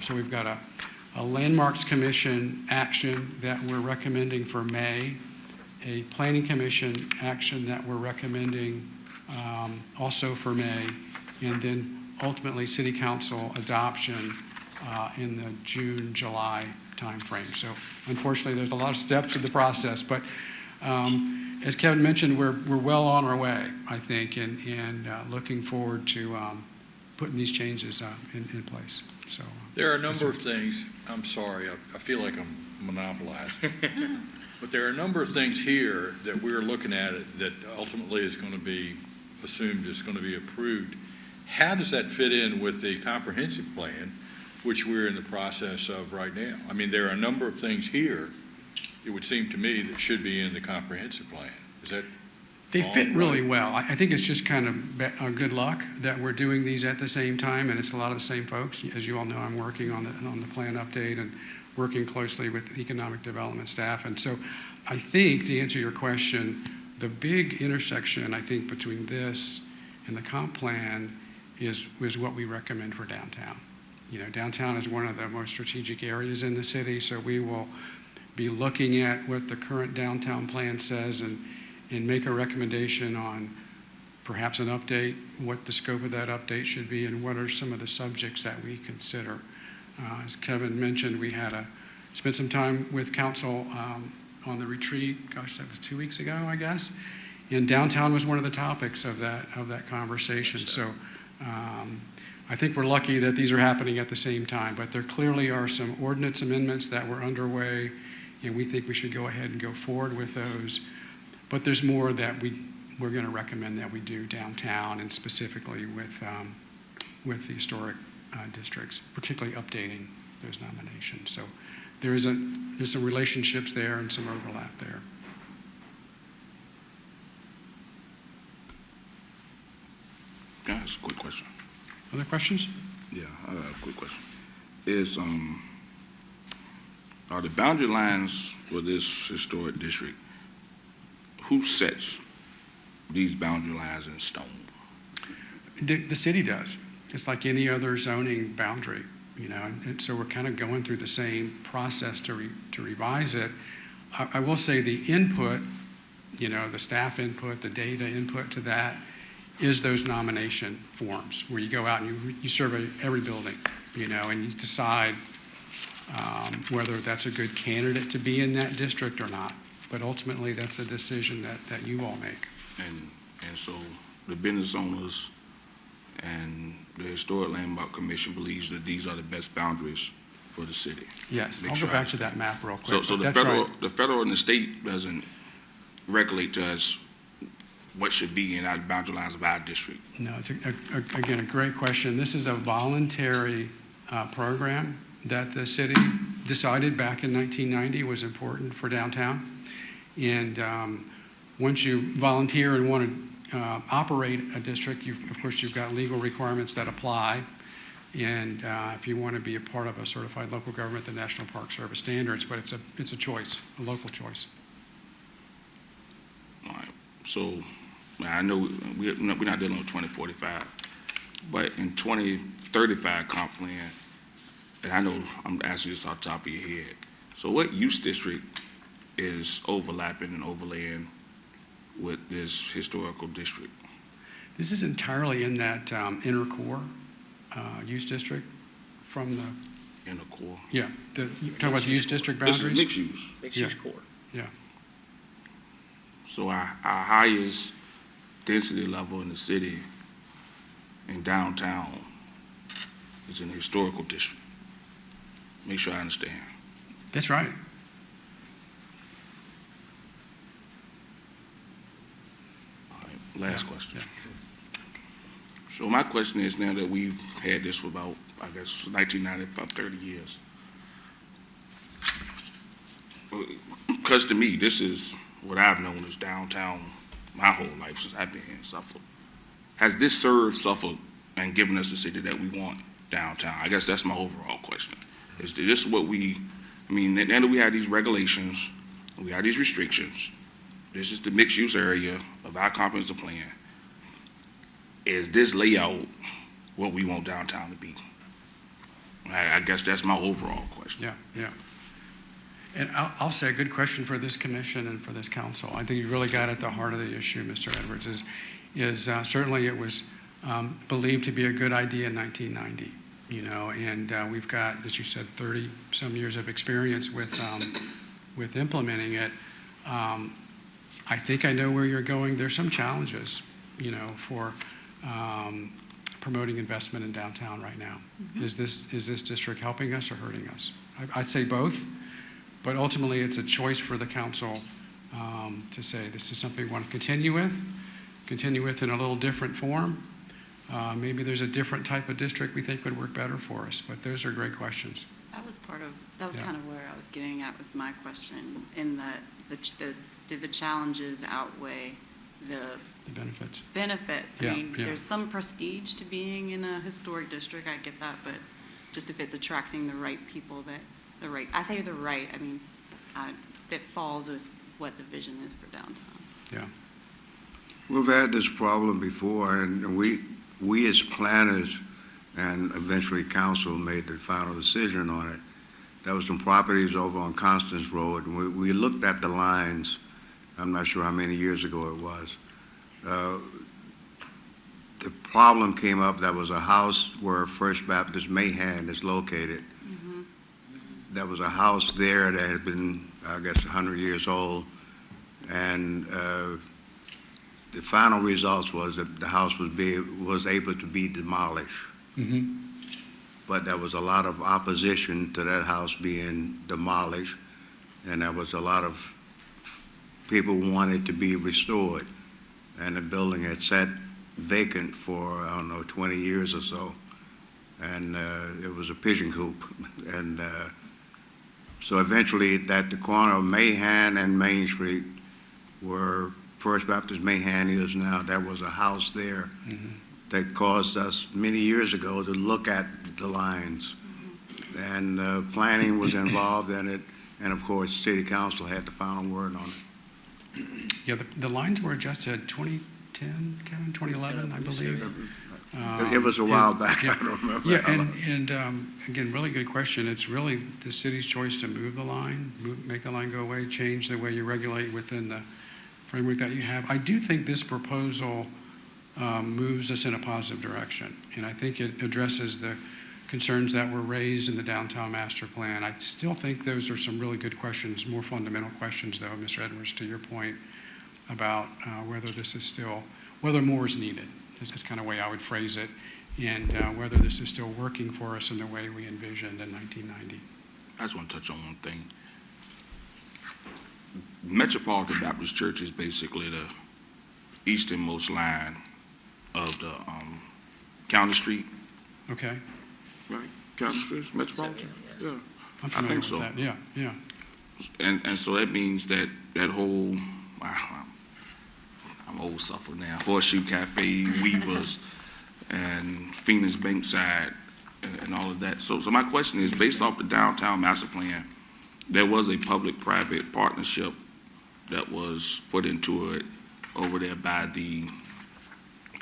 So we've got a Landmarks Commission action that we're recommending for May, a Planning Commission action that we're recommending also for May, and then ultimately City Council adoption in the June, July timeframe. So unfortunately, there's a lot of steps in the process, but as Kevin mentioned, we're well on our way, I think, and looking forward to putting these changes in place. So there are a number of things. I'm sorry, I feel like I'm monopolizing. But there are a number of things here that we're looking at that ultimately is going to be assumed is going to be approved. How does that fit in with the comprehensive plan, which we're in the process of right now? I mean, there are a number of things here, it would seem to me, that should be in the comprehensive plan. Is that they fit really well. I think it's just kind of good luck that we're doing these at the same time, and it's a lot of the same folks. As you all know, I'm working on the plan update and working closely with economic development staff. And so I think, to answer your question, the big intersection, I think, between this and the comp plan is what we recommend for downtown. Downtown is one of the most strategic areas in the city, so we will be looking at what the current downtown plan says and make a recommendation on perhaps an update, what the scope of that update should be, and what are some of the subjects that we consider. As Kevin mentioned, we had spent some time with council on the retreat, gosh, that was 2 weeks ago, I guess. And downtown was one of the topics of that conversation. So I think we're lucky that these are happening at the same time, but there clearly are some ordinance amendments that were underway, and we think we should go ahead and go forward with those. But there's more that we're going to recommend that we do downtown, and specifically with the historic districts, particularly updating those nominations. So there's some relationships there and some overlap there. Can I ask a quick question? Other questions? Yeah, I got a quick question. Are the boundary lines for this historic district, who sets these boundary lines in stone? The city does. It's like any other zoning boundary, you know, and so we're kind of going through the same process to revise it. I will say the input, you know, the staff input, the data input to that is those nomination forms where you go out and you survey every building, you know, and you decide whether that's a good candidate to be in that district or not. But ultimately, that's a decision that you all make. And so the business owners and the Historic Landmark Commission believes that these are the best boundaries for the city. Yes, Make I'll sure go I back to that map real quick. So That's right. the federal and the state doesn't regulate to us what should be in our boundary lines of our district. No, it's again a great question. This is a voluntary program that the city decided back in 1990 was important for downtown. And once you volunteer and want to operate a district, of course you've got legal requirements that apply. And if you want to be a part of a certified local government, the National Park Service standards, but it's a choice, a local choice. All right. So I know we're not dealing with 2045, but in 2035 comp plan, and I know I'm asking this off the top of your head. So what use district is overlapping and overlaying with this historical district? This is entirely in that inner core use district from the, In the core? yeah, you're talking about the use district This boundaries? is mixed use. Mixed-use core. Yeah. So our highest density level in the city in downtown is in the historical district. Make sure I understand. That's right. All right, last question. Yeah. So my question is, now that we've had this for about, I guess, 1995, 30 years, because to me, this is what I've known as downtown my whole life since I've been here in Suffolk. Has this served Suffolk and given us the city that we want downtown? I guess that's my overall question. Is this what I mean, now that we have these regulations, we have these restrictions, this is the mixed-use area of our comprehensive plan. Is this layout what we want downtown to be? I guess that's my overall question. Yeah, yeah. And I'll say a good question for this commission and for this council. I think you really got at the heart of the issue, Mr. Edwards, is certainly it was believed to be a good idea in 1990, you know, and we've got, as you said, 30-some years of experience with implementing it. I think I know where you're going. There's some challenges, you know, for promoting investment in downtown right now. Mm-hmm. Is this district helping us or hurting us? I'd say both. But ultimately, it's a choice for the council to say this is something we want to continue with in a little different form. Maybe there's a different type of district we think would work better for us, but those are great questions. That was kind of where I was getting at with my question, in that did the challenges outweigh the benefits? Benefits. Yeah, I mean, yeah. There's some prestige to being in a historic district, I get that, but just if it's attracting the right people that falls with what the vision is for downtown. Yeah. We've had this problem before, and we as planners and eventually council made the final decision on it. There was some properties over on Constance Road, and we looked at the lines, I'm not sure how many years ago it was. The problem came up, that was a house where First Baptist Mahan is located. There was a house there that had been, I guess, 100 years old, and the final results was that the house was able to be demolished. But there was a lot of opposition to that house being demolished, and there was a lot of people who wanted to be restored. And the building had sat vacant for, I don't know, 20 years or so. And it was a pigeon coop. And so eventually, at the corner of Mahan and Main Street, where First Baptist Mahan is now, there was a house there that caused us many years ago to look at the lines. And planning was involved in it, and of course, City Council had the final word on it. Yeah, the lines were adjusted 2010, Kevin, 2011, I believe. It was a while back, yeah. I don't remember. Yeah, and again, really good question. It's really the city's choice to move the line, make the line go away, change the way you regulate within the framework that you have. I do think this proposal moves us in a positive direction, and I think it addresses the concerns that were raised in the downtown master plan. I still think those are some really good questions, more fundamental questions, though, Mr. Edwards, to your point about whether more is needed. That's kind of the way I would phrase it, and whether this is still working for us in the way we envisioned in 1990. I just want to touch on one thing. Metropolitan Baptist Church is basically the easternmost line of the County Street. Okay. Right, County Street, Metropolitan? Yeah. I'm familiar think so. with that. Yeah, yeah. And so that means that whole, I'm old Suffolk now, Horseshoe Cafe, Weavers, and Phoenix Bankside, and all of that. So my question is, based off the downtown master plan, there was a public-private partnership that was put into it over there by the,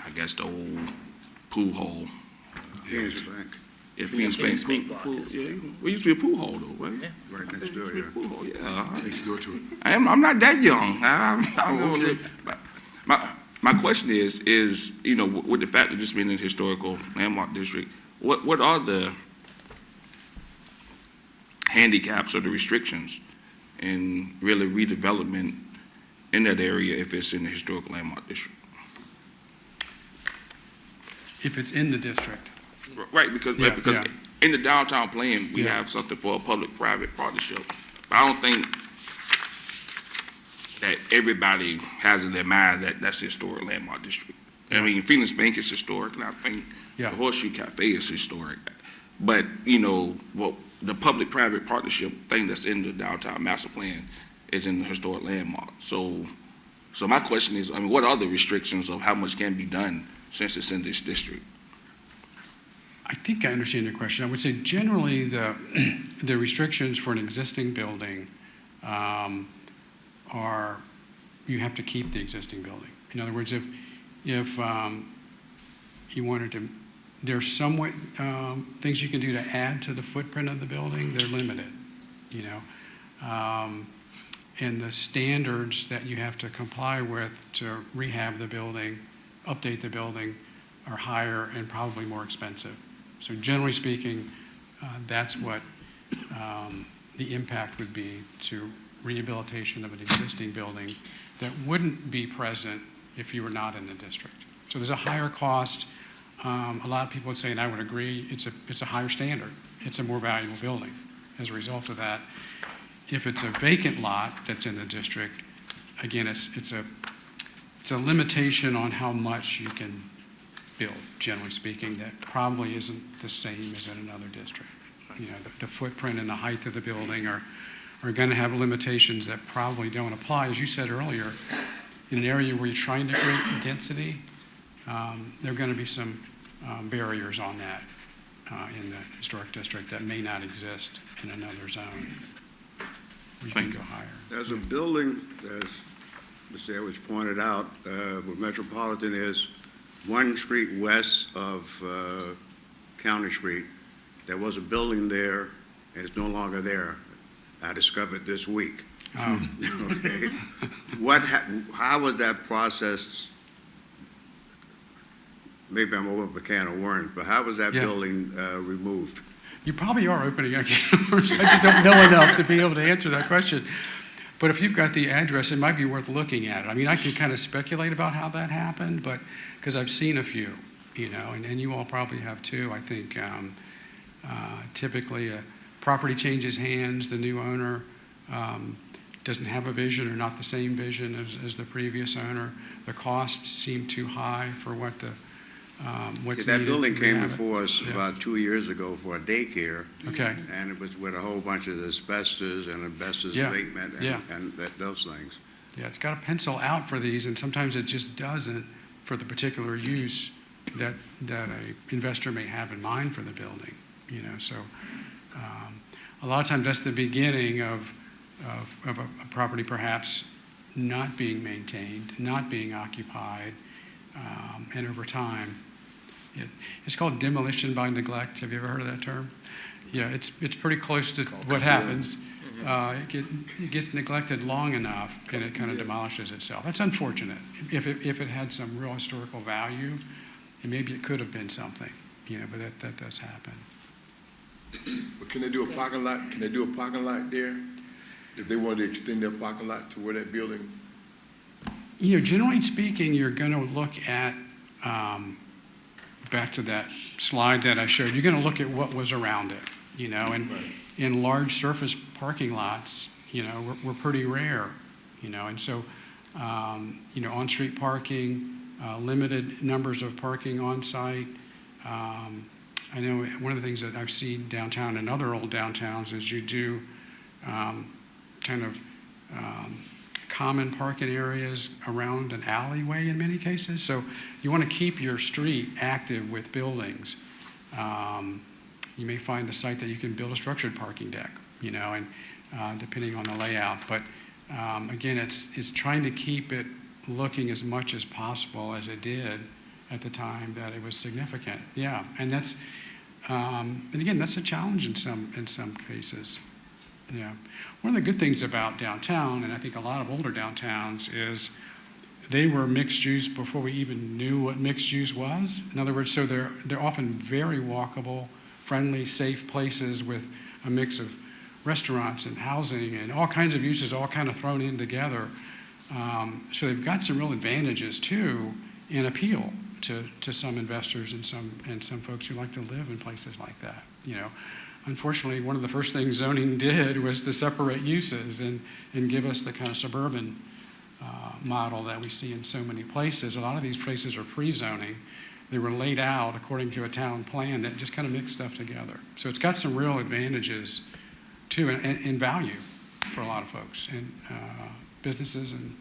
I guess, the old pool hall. Phoenix Bank, Yeah, Phoenix Bank pool. Yeah, we used to be a pool hall though, right? Yeah. right next door, Used to be a yeah. pool hall, yeah. Next door to it. I'm not that young. okay. My question is, with the fact of just being in the historical landmark district, what are the handicaps or the restrictions in really redevelopment in that area if it's in the historical landmark district? If it's in the district. Right, because Yeah, because yeah. in the downtown plan, we Yeah. have something for a public-private partnership. But I don't think that everybody has in their mind that that's the historic landmark district. I mean, Phoenix Bank is historic, and I think Yeah. the Horseshoe Cafe is historic. But, the public-private partnership thing that's in the downtown master plan is in the historic landmark. So my question is, what are the restrictions of how much can be done since it's in this district? I think I understand your question. I would say generally the restrictions for an existing building are you have to keep the existing building. In other words, if you wanted to, there's some way, things you can do to add to the footprint of the building, they're limited, and the standards that you have to comply with to rehab the building, update the building, are higher and probably more expensive. So generally speaking, that's what the impact would be to rehabilitation of an existing building that wouldn't be present if you were not in the district. So there's a higher cost. A lot of people would say, and I would agree, it's a higher standard. It's a more valuable building as a result of that. If it's a vacant lot that's in the district, again, it's a limitation on how much you can build, generally speaking, that probably isn't the same as in another district. The footprint and the height of the building are going to have limitations that probably don't apply. As you said earlier, in an area where you're trying to create density, there are going to be some barriers on that in the historic district that may not exist in another zone where you can go higher. There's a building, as Mr. Edwards pointed out, where Metropolitan is 1 street west of County Street. There was a building there, and it's no longer there. I discovered this week. Okay. How was that process? Maybe I'm opening up a can of worms, but how was that Yeah. building removed? You probably are opening a can of worms. I just don't know enough to be able to answer that question. But if you've got the address, it might be worth looking at it. I mean, I can kind of speculate about how that happened, but because I've seen a few, and you all probably have too. I think typically a property changes hands, the new owner doesn't have a vision or not the same vision as the previous owner. The costs seem too high for what's That needed building to came rehab it. before us Yeah. about 2 years ago for a daycare, Okay, and it was with a whole bunch of asbestos and asbestos Yeah. abatement Yeah. and those things. yeah, it's got to pencil out for these, and sometimes it just doesn't for the particular use that a investor may have in mind for the building, so a lot of times that's the beginning of a property perhaps not being maintained, not being occupied, and over time, it's called demolition by neglect. Have you ever heard of that term? Yeah, it's pretty close to what happens. It gets neglected long enough, and it kind of demolishes itself. That's unfortunate. If it had some real historical value, and maybe it could have been something, but that does happen. But can they do a parking lot? Can they do a parking lot there? If they wanted to extend their parking lot to where that building? Generally speaking, you're going to look at, back to that slide that I showed, you're going to look at what was around it, and in large surface parking lots, we're pretty rare, and so, on-street parking, limited numbers of parking on site. I know one of the things that I've seen downtown and other old downtowns is you do common parking areas around an alleyway in many cases. So you want to keep your street active with buildings. You may find a site that you can build a structured parking deck, and depending on the layout. But again, it's trying to keep it looking as much as possible as it did at the time that it was significant. Yeah, and that's and again, that's a challenge in some cases. Yeah, one of the good things about downtown, and I think a lot of older downtowns, is they were mixed use before we even knew what mixed use was. In other words, so they're often very walkable, friendly, safe places with a mix of restaurants and housing and all kinds of uses all kind of thrown in together. So they've got some real advantages too and appeal to some investors and some folks who like to live in places like that. Unfortunately, one of the first things zoning did was to separate uses and give us the kind of suburban model that we see in so many places. A lot of these places are pre-zoning. They were laid out according to a town plan that just kind of mixed stuff together. So it's got some real advantages too, and value for a lot of folks, and businesses and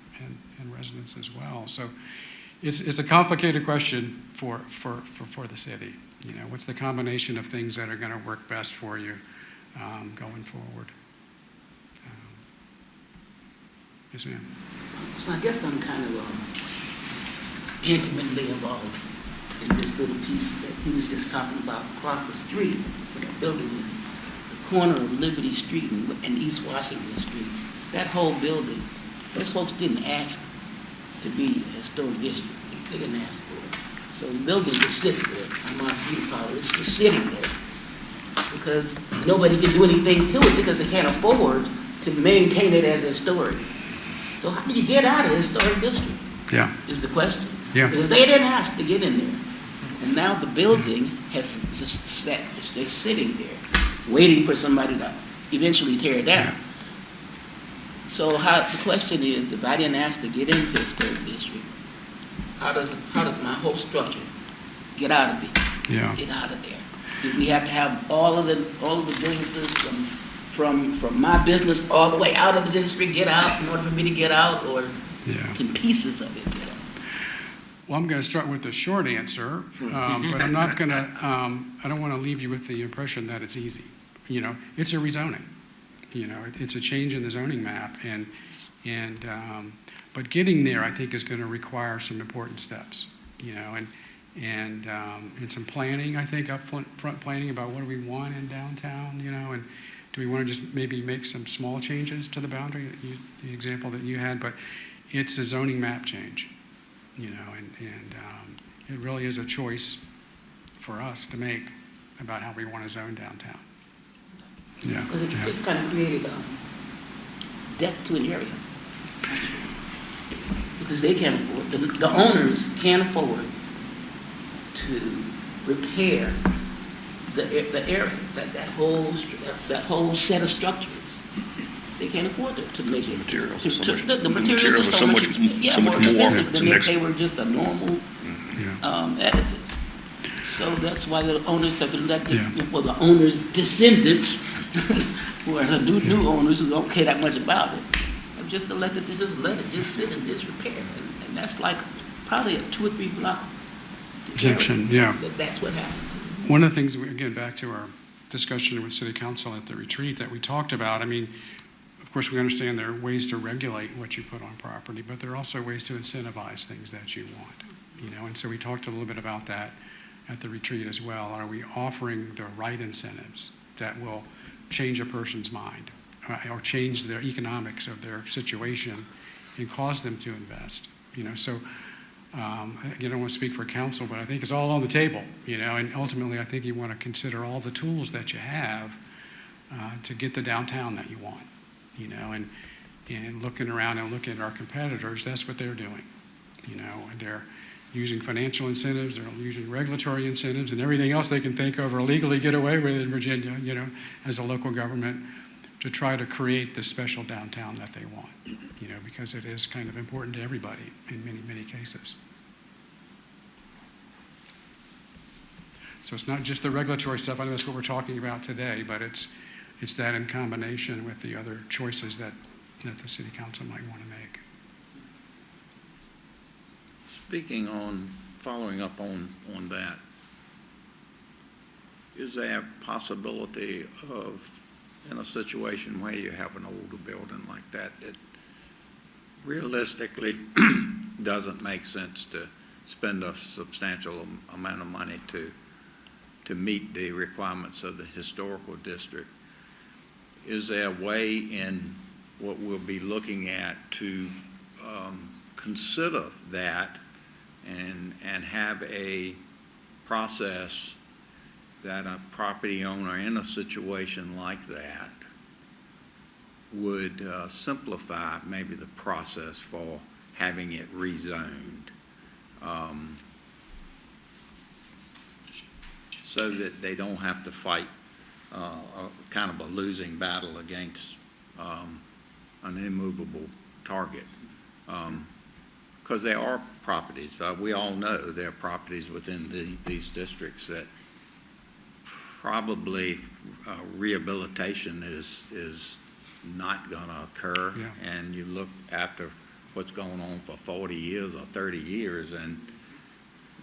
residents as well. So it's a complicated question for the city. What's the combination of things that are going to work best for you going forward? Yes, ma'am. So I guess I'm kind of intimately involved in this little piece that he was just talking about across the street where that building is, the corner of Liberty Street and East Washington Street. That whole building, those folks didn't ask to be a historic district. They didn't ask for it. So the building just sits there. I'm on street, it's just sitting there because nobody can do anything to it because they can't afford to maintain it as a historic. So how do you get out of the historic district? Yeah. Is the question. Yeah. Because they didn't ask to get in there. And now the building has just sat, it's just sitting there, waiting for somebody to eventually tear it down. Yeah. So the question is, if I didn't ask to get into the historic district, how does my whole structure get out of it? Yeah. Get out of there. Do we have to have all of the businesses from my business all the way out of the district get out in order for me to get out, or can pieces of it get out? Well, I'm going to start with the short answer, but I'm not going to. I don't want to leave you with the impression that it's easy. It's a rezoning. It's a change in the zoning map, but getting there, I think, is going to require some important steps. And some planning, I think, front planning about what do we want in downtown. And do we want to just maybe make some small changes to the boundary, the example that you had? But it's a zoning map change, you know, and it really is a choice for us to make about how we want to zone downtown. Yeah. Because it Yeah. just kind of created a debt to an area. Because they can't afford, the owners can't afford to repair the area, that whole set of structures. They can't afford to make it. Materials to- are so to- much- the the materials materials are are so much yeah, more expensive to than if next- they were just a normal Yeah. edifice. So that's why the owners have been let, Yeah. well, the owners' descendants, who are the new owners who don't care that much about it, have just elected to just let it just sit in disrepair. And that's like probably a 2 or 3 block Exemption, yeah. That's what happened. One of the things, again, back to our discussion with City Council at the retreat that we talked about, I mean, of course, we understand there are ways to regulate what you put on property, but there are also ways to incentivize things that you want, you know, and so we talked a little bit about that at the retreat as well. Are we offering the right incentives that will change a person's mind or change their economics of their situation and cause them to invest, you know? So, again, I don't want to speak for council, but I think it's all on the table, you know, and ultimately I think you want to consider all the tools that you have to get the downtown that you want, you know, and looking around and looking at our competitors, that's what they're doing, you know, and they're using financial incentives, they're using regulatory incentives and everything else they can think of or legally get away with in Virginia, you know, as a local government to try to create the special downtown that they want, you know, because it is kind of important to everybody in many, many cases. So it's not just the regulatory stuff, I know that's what we're talking about today, but it's that in combination with the other choices that the city council might want to make. Speaking on, following up on that, is there a possibility of, in a situation where you have an older building like that realistically doesn't make sense to spend a substantial amount of money to meet the requirements of the historical district? Is there a way in what we'll be looking at to consider that and have a process that a property owner in a situation like that would simplify maybe the process for having it rezoned, so that they don't have to fight kind of a losing battle against an immovable target. Because there are properties, we all know there are properties within these districts that probably rehabilitation is not going to occur. Yeah. And you look after what's going on for 40 years or 30 years, and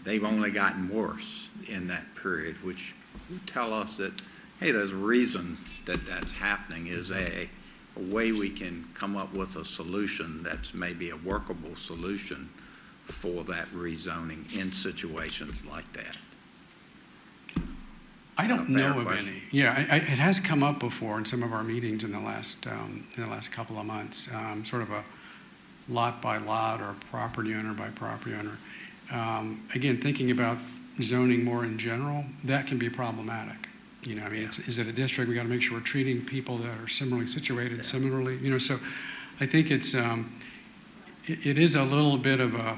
they've only gotten worse in that period, which would tell us that, hey, there's a reason that that's happening. Is a way we can come up with a solution that's maybe a workable solution for that rezoning in situations like that. I don't Fair know of question. any. Yeah, it has come up before in some of our meetings in the last couple of months, sort of a lot by lot or property owner by property owner. Again, thinking about zoning more in general, that can be problematic. You know, I mean, is it a district? We got to make sure we're treating people that are similarly situated similarly. You know, so I think it is a little bit of a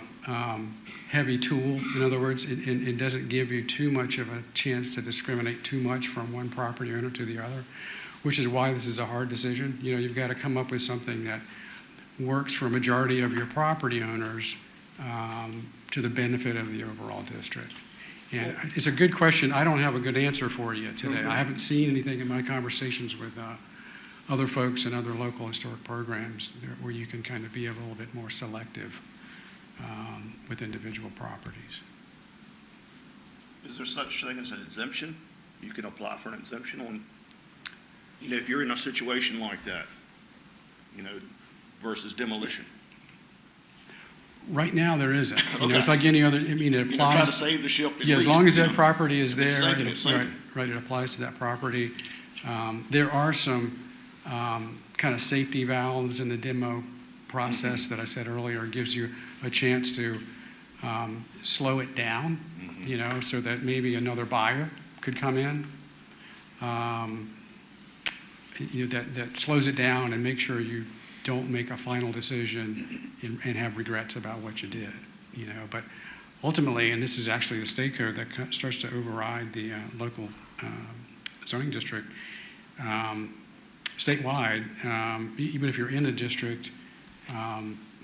heavy tool. In other words, it doesn't give you too much of a chance to discriminate too much from one property owner to the other, which is why this is a hard decision. You know, you've got to come up with something that works for a majority of your property owners to the benefit of the overall district. And it's a good question. I don't have a good answer for you today. I haven't seen anything in my conversations with other folks and other local historic programs where you can kind of be a little bit more selective with individual properties. Is there such thing as an exemption? You can apply for an exemption on, you know, if you're in a situation like that, you know, versus demolition. Right now, there isn't. You know, Okay. it's like any other, I mean, it You know, try to applies. save the ship. at Yeah, as least, long as you that know. property is If it's there, sinking, it's sinking. right, it applies to that property. There are some kind of safety valves in the demo process that I said earlier. It gives you a chance to slow it down, so that maybe another buyer could come in. That slows it down and make sure you don't make a final decision and have regrets about what you did, But ultimately, and this is actually the state code that starts to override the local zoning district, statewide, even if you're in a district,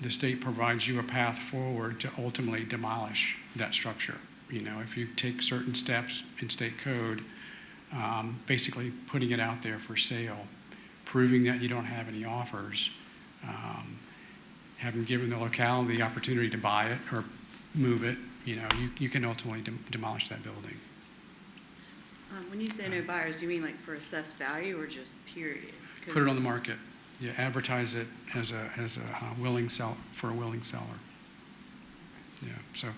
the state provides you a path forward to ultimately demolish that structure. If you take certain steps in state code, basically putting it out there for sale, proving that you don't have any offers, having given the locality the opportunity to buy it or move it, you can ultimately demolish that building. When you say no buyers, do you mean like for assessed value or just period? Put it on the market. Yeah, advertise it as a willing seller, for a willing seller. Yeah, so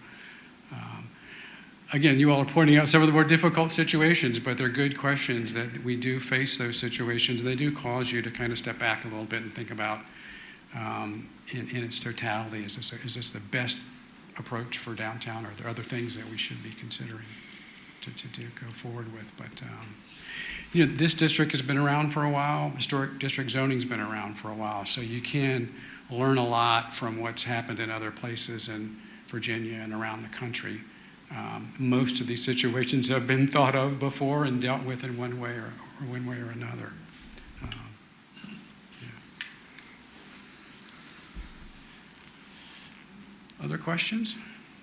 again, you all are pointing out some of the more difficult situations, but they're good questions that we do face those situations. They do cause you to kind of step back a little bit and think about in its totality, is this the best approach for downtown, or are there other things that we should be considering to go forward with? But this district has been around for a while. Historic district zoning's been around for a while, so you can learn a lot from what's happened in other places in Virginia and around the country. Most of these situations have been thought of before and dealt with in one way or another. Other questions?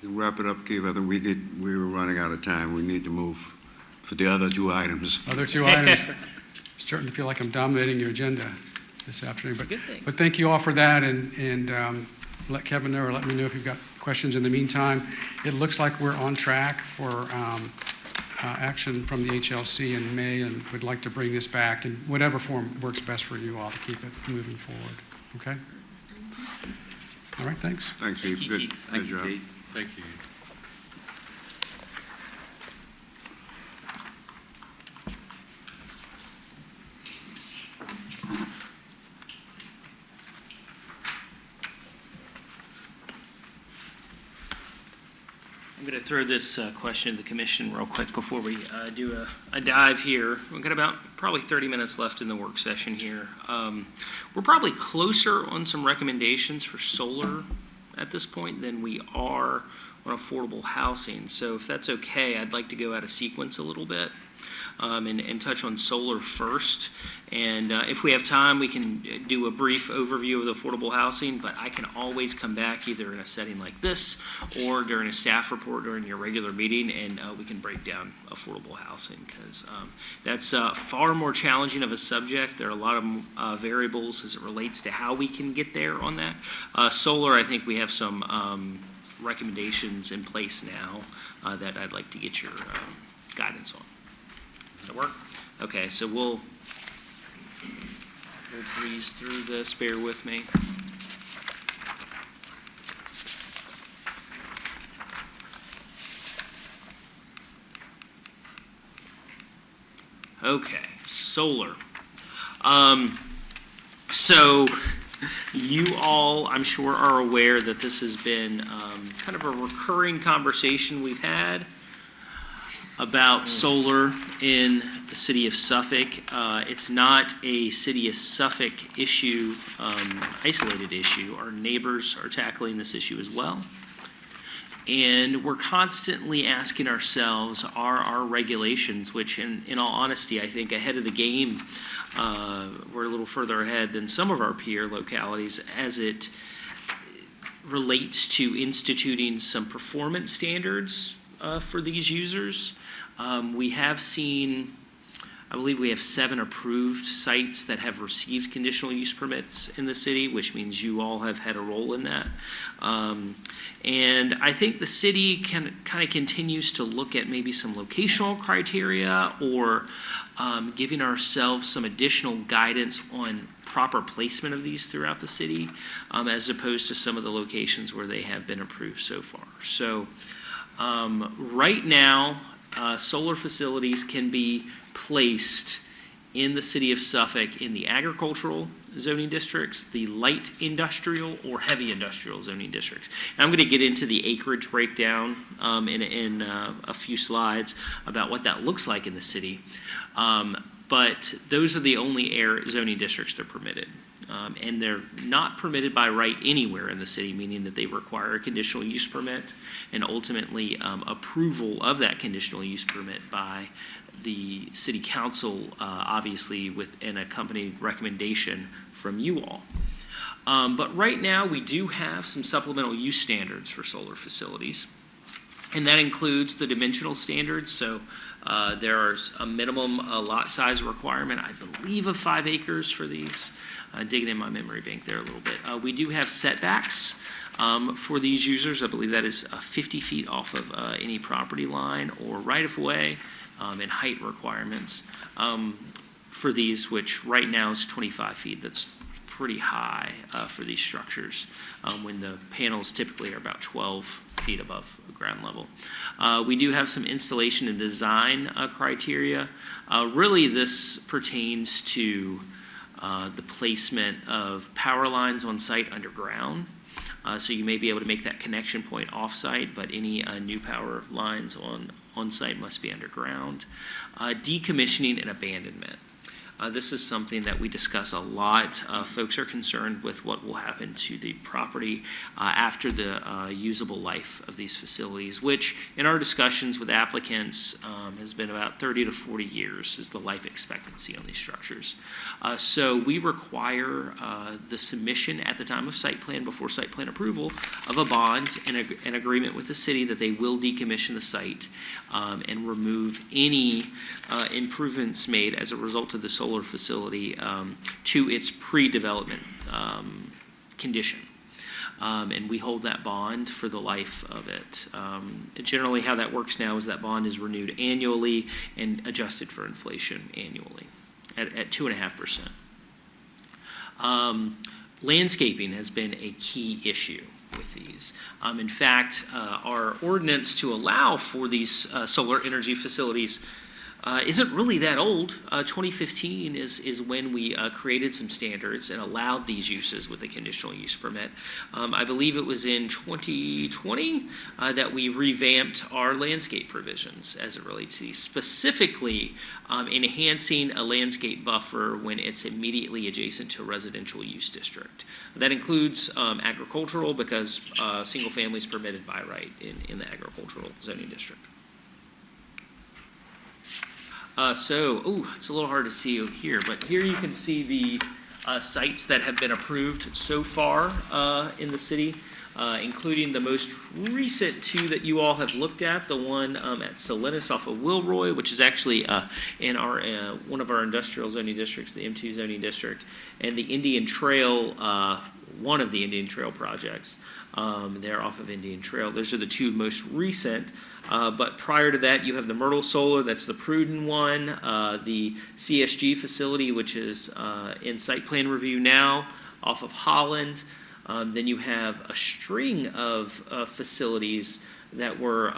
To wrap it up, Keith, I think we were running out of time. We need to move for the other two items. Other two items. Starting to feel like I'm dominating your agenda this afternoon. Good thing. But thank you all for that, and let Kevin know or let me know if you've got questions in the meantime. It looks like we're on track for action from the HLC in May, and would like to bring this back in whatever form works best for you all to keep it moving forward. Okay? All right, thanks. Thanks, Keith. Thank you, Good. Keith. Good job. Thank you. I'm going to throw this question to the commission real quick before we do a dive here. We've got about probably 30 minutes left in the work session here. We're probably closer on some recommendations for solar at this point than we are on affordable housing. So if that's okay, I'd like to go out of sequence a little bit and touch on solar first. And if we have time, we can do a brief overview of the affordable housing, but I can always come back either in a setting like this or during a staff report during your regular meeting, and we can break down affordable housing, because that's far more challenging of a subject. There are a lot of variables as it relates to how we can get there on that. Solar, I think we have some recommendations in place now that I'd like to get your guidance on. Does that work? Okay, so we'll breeze through this. Bear with me. Okay, solar. So you all, I'm sure, are aware that this has been kind of a recurring conversation we've had about solar in the city of Suffolk. It's not a city of Suffolk issue, isolated issue. Our neighbors are tackling this issue as well. And we're constantly asking ourselves, are our regulations, which in all honesty, I think ahead of the game, we're a little further ahead than some of our peer localities as it relates to instituting some performance standards for these users. We have seen, I believe we have 7 approved sites that have received conditional use permits in the city, which means you all have had a role in that. And I think the city kind of continues to look at maybe some locational criteria or giving ourselves some additional guidance on proper placement of these throughout the city, as opposed to some of the locations where they have been approved so far. So right now, solar facilities can be placed in the city of Suffolk in the agricultural zoning districts, the light industrial or heavy industrial zoning districts. And I'm going to get into the acreage breakdown in a few slides about what that looks like in the city. But those are the only zoning districts that are permitted. And they're not permitted by right anywhere in the city, meaning that they require a conditional use permit and ultimately approval of that conditional use permit by the city council, obviously with an accompanied recommendation from you all. But right now we do have some supplemental use standards for solar facilities. And that includes the dimensional standards. So there's a minimum lot size requirement, I believe, of 5 acres for these. Digging in my memory bank there a little bit. We do have setbacks for these users. I believe that is 50 feet off of any property line or right of way, and height requirements for these, which right now is 25 feet. That's pretty high for these structures when the panels typically are about 12 feet above ground level. We do have some installation and design criteria. Really, this pertains to the placement of power lines on site underground. So you may be able to make that connection point off-site, but any new power lines on site must be underground. Decommissioning and abandonment. This is something that we discuss a lot. Folks are concerned with what will happen to the property after the usable life of these facilities, which in our discussions with applicants has been about 30 to 40 years is the life expectancy on these structures. So we require the submission at the time of site plan, before site plan approval, of a bond and an agreement with the city that they will decommission the site and remove any improvements made as a result of the solar facility to its pre-development condition. And we hold that bond for the life of it. Generally, how that works now is that bond is renewed annually and adjusted for inflation annually at 2.5%. Landscaping has been a key issue with these. In fact, our ordinance to allow for these solar energy facilities isn't really that old. 2015 is when we created some standards and allowed these uses with a conditional use permit. I believe it was in 2020 that we revamped our landscape provisions as it relates to these, specifically enhancing a landscape buffer when it's immediately adjacent to a residential use district. That includes agricultural, because single family is permitted by right in the agricultural zoning district. It's a little hard to see here, but here you can see the sites that have been approved so far in the city, including the most recent 2 that you all have looked at, the one at Salinas off of Wilroy, which is actually in our one of our industrial zoning districts, the M2 zoning district, and the Indian Trail, one of the Indian Trail projects. They're off of Indian Trail. Those are the 2 most recent. But prior to that, you have the Myrtle Solar, that's the Pruden one, the CSG facility, which is in site plan review now, off of Holland. Then you have a string of facilities that were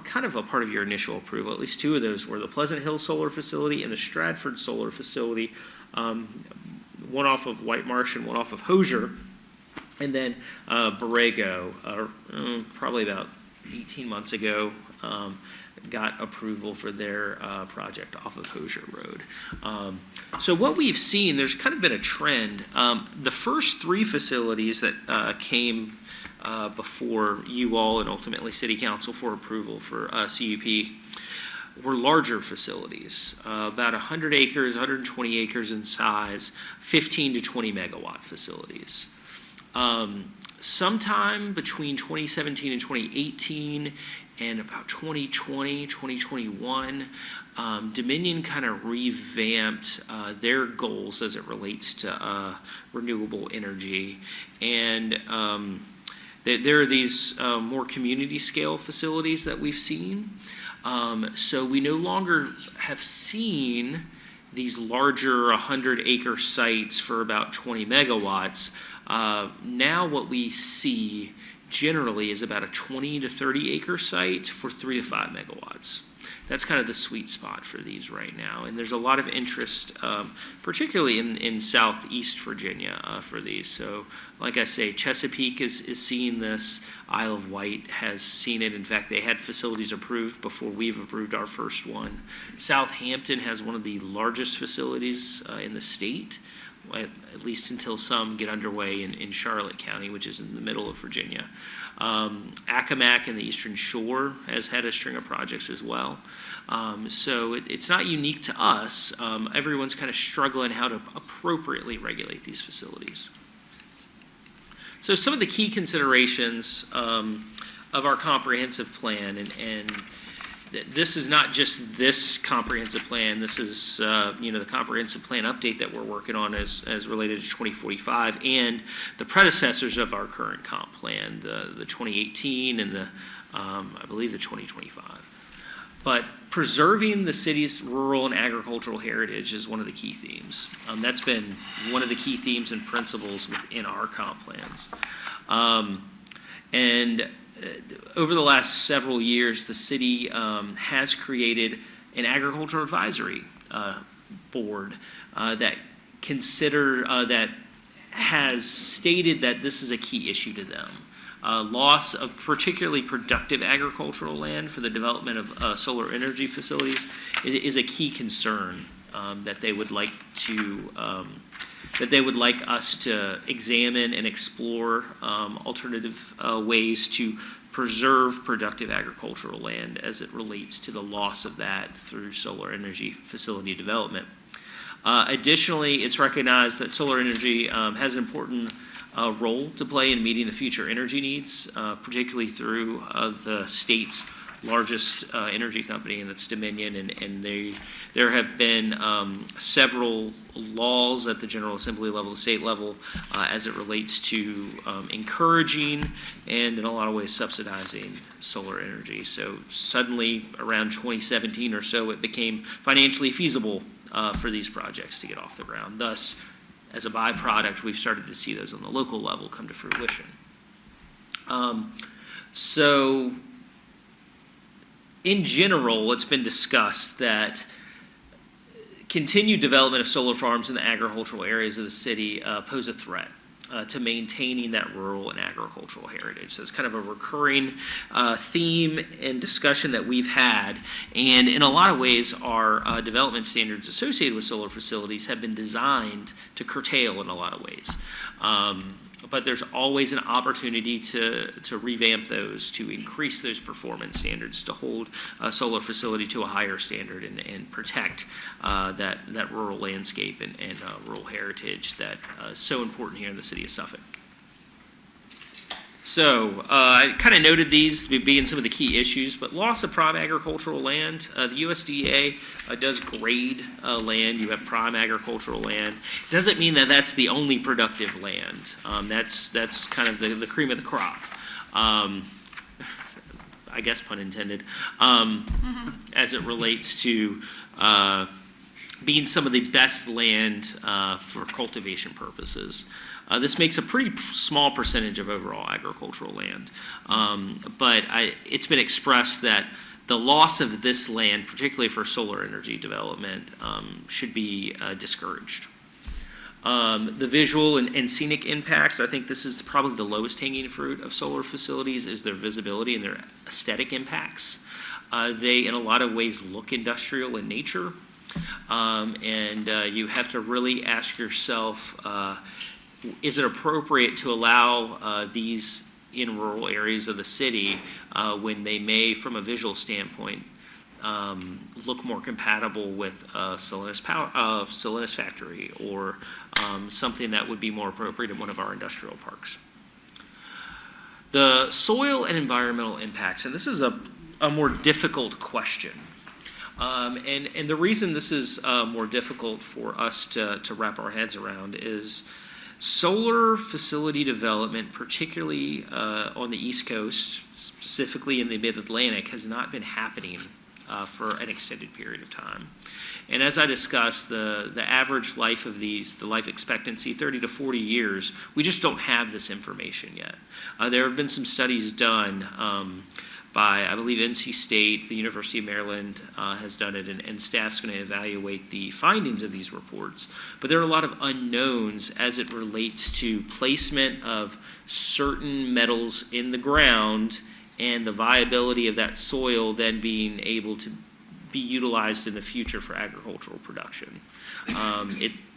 kind of a part of your initial approval. At least 2 of those were the Pleasant Hill Solar Facility and the Stratford Solar Facility, one off of White Marsh and one off of Hosier. And then Borrego, probably about 18 months ago, got approval for their project off of Hosier Road. So what we've seen, there's kind of been a trend. The first 3 facilities that came before you all and ultimately City Council for approval for CUP were larger facilities, about 100 acres, 120 acres in size, 15 to 20 megawatt facilities. Sometime between 2017 and 2018 and about 2020, 2021, Dominion kind of revamped their goals as it relates to renewable energy. And there are these more community scale facilities that we've seen. So we no longer have seen these larger 100-acre sites for about 20 megawatts. Now what we see generally is about a 20 to 30 acre site for 3 to 5 megawatts. that's kind of the sweet spot for these right now. And there's a lot of interest, particularly in southeast Virginia for these. So like I say, Chesapeake is seeing this. Isle of Wight has seen it. In fact, they had facilities approved before we've approved our first one. Southampton has one of the largest facilities in the state, at least until some get underway in Charlotte County, which is in the middle of Virginia. Accomack and the Eastern Shore has had a string of projects as well. So it's not unique to us. Everyone's kind of struggling how to appropriately regulate these facilities. So some of the key considerations of our comprehensive plan, and this is not just this comprehensive plan. This is the comprehensive plan update that we're working on as related to 2045 and the predecessors of our current comp plan, the 2018 and I believe the 2025. But preserving the city's rural and agricultural heritage is one of the key themes. That's been one of the key themes and principles within our comp plans. Over the last several years, the city has created an agricultural advisory board that has stated that this is a key issue to them. Loss of particularly productive agricultural land for the development of solar energy facilities is a key concern that they would like us to examine and explore alternative ways to preserve productive agricultural land as it relates to the loss of that through solar energy facility development. Additionally, it's recognized that solar energy has an important role to play in meeting the future energy needs, particularly through the state's largest energy company, and that's Dominion, and there have been several laws at the General Assembly level, the state level, as it relates to encouraging and in a lot of ways subsidizing solar energy. So suddenly around 2017 or so, it became financially feasible for these projects to get off the ground. Thus, as a byproduct, we've started to see those on the local level come to fruition. So in general, it's been discussed that continued development of solar farms in the agricultural areas of the city pose a threat to maintaining that rural and agricultural heritage. So it's kind of a recurring theme and discussion that we've had. And in a lot of ways, our development standards associated with solar facilities have been designed to curtail in a lot of ways. But there's always an opportunity to revamp those, to increase those performance standards, to hold a solar facility to a higher standard and protect that rural landscape and rural heritage that is so important here in the city of Suffolk. So I kind of noted these being some of the key issues, but loss of prime agricultural land. The USDA does grade land. You have prime agricultural land. Doesn't mean that that's the only productive land. That's kind of the cream of the crop. I guess pun intended, as it relates to being some of the best land for cultivation purposes. This makes a pretty small percentage of overall agricultural land, but it's been expressed that the loss of this land, particularly for solar energy development, should be discouraged. The visual and scenic impacts, I think this is probably the lowest hanging fruit of solar facilities, is their visibility and their aesthetic impacts. They, in a lot of ways, look industrial in nature, and you have to really ask yourself, is it appropriate to allow these in rural areas of the city when they may, from a visual standpoint, look more compatible with a Salinas factory or something that would be more appropriate in one of our industrial parks? The soil and environmental impacts, and this is a more difficult question. And the reason this is more difficult for us to wrap our heads around is solar facility development, particularly on the East Coast, specifically in the Mid-Atlantic, has not been happening for an extended period of time. And as I discussed, the average life of these, the life expectancy, 30 to 40 years, we just don't have this information yet. There have been some studies done by, I believe, NC State, the University of Maryland has done it, and staff's going to evaluate the findings of these reports. But there are a lot of unknowns as it relates to placement of certain metals in the ground and the viability of that soil then being able to be utilized in the future for agricultural production.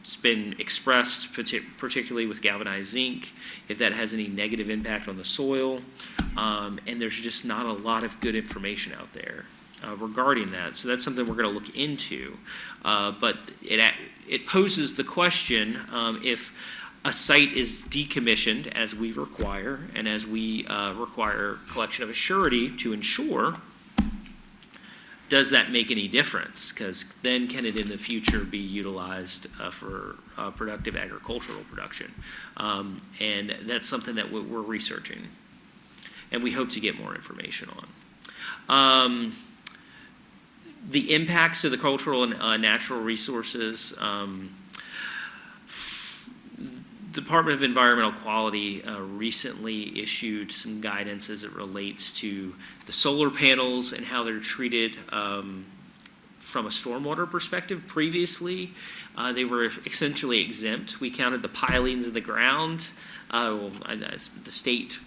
It's been expressed, particularly with galvanized zinc, if that has any negative impact on the soil, and there's just not a lot of good information out there regarding that. So that's something we're going to look into. But it poses the question, if a site is decommissioned, as we require, and as we require collection of a surety to ensure, does that make any difference? Because then can it in the future be utilized for productive agricultural production? And that's something that we're researching, and we hope to get more information on. The impacts to the cultural and natural resources. Department of Environmental Quality recently issued some guidance as it relates to the solar panels and how they're treated from a stormwater perspective. Previously, they were essentially exempt. We counted the pilings in the ground. The state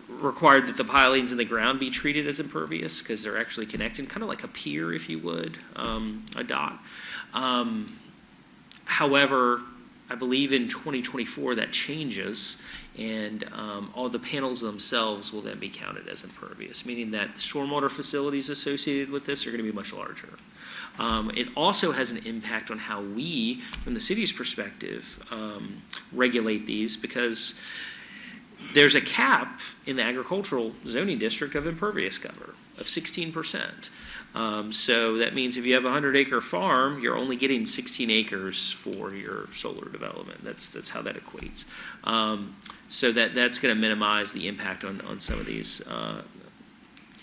required that the pilings in the ground be treated as impervious because they're actually connected, kind of like a pier, if you would, a dot. However, I believe in 2024 that changes, and all the panels themselves will then be counted as impervious, meaning that the stormwater facilities associated with this are going to be much larger. It also has an impact on how we, from the city's perspective, regulate these, because there's a cap in the agricultural zoning district of impervious cover of 16%. So that means if you have a 100-acre farm, you're only getting 16 acres for your solar development. That's how that equates. So that's going to minimize the impact on some of these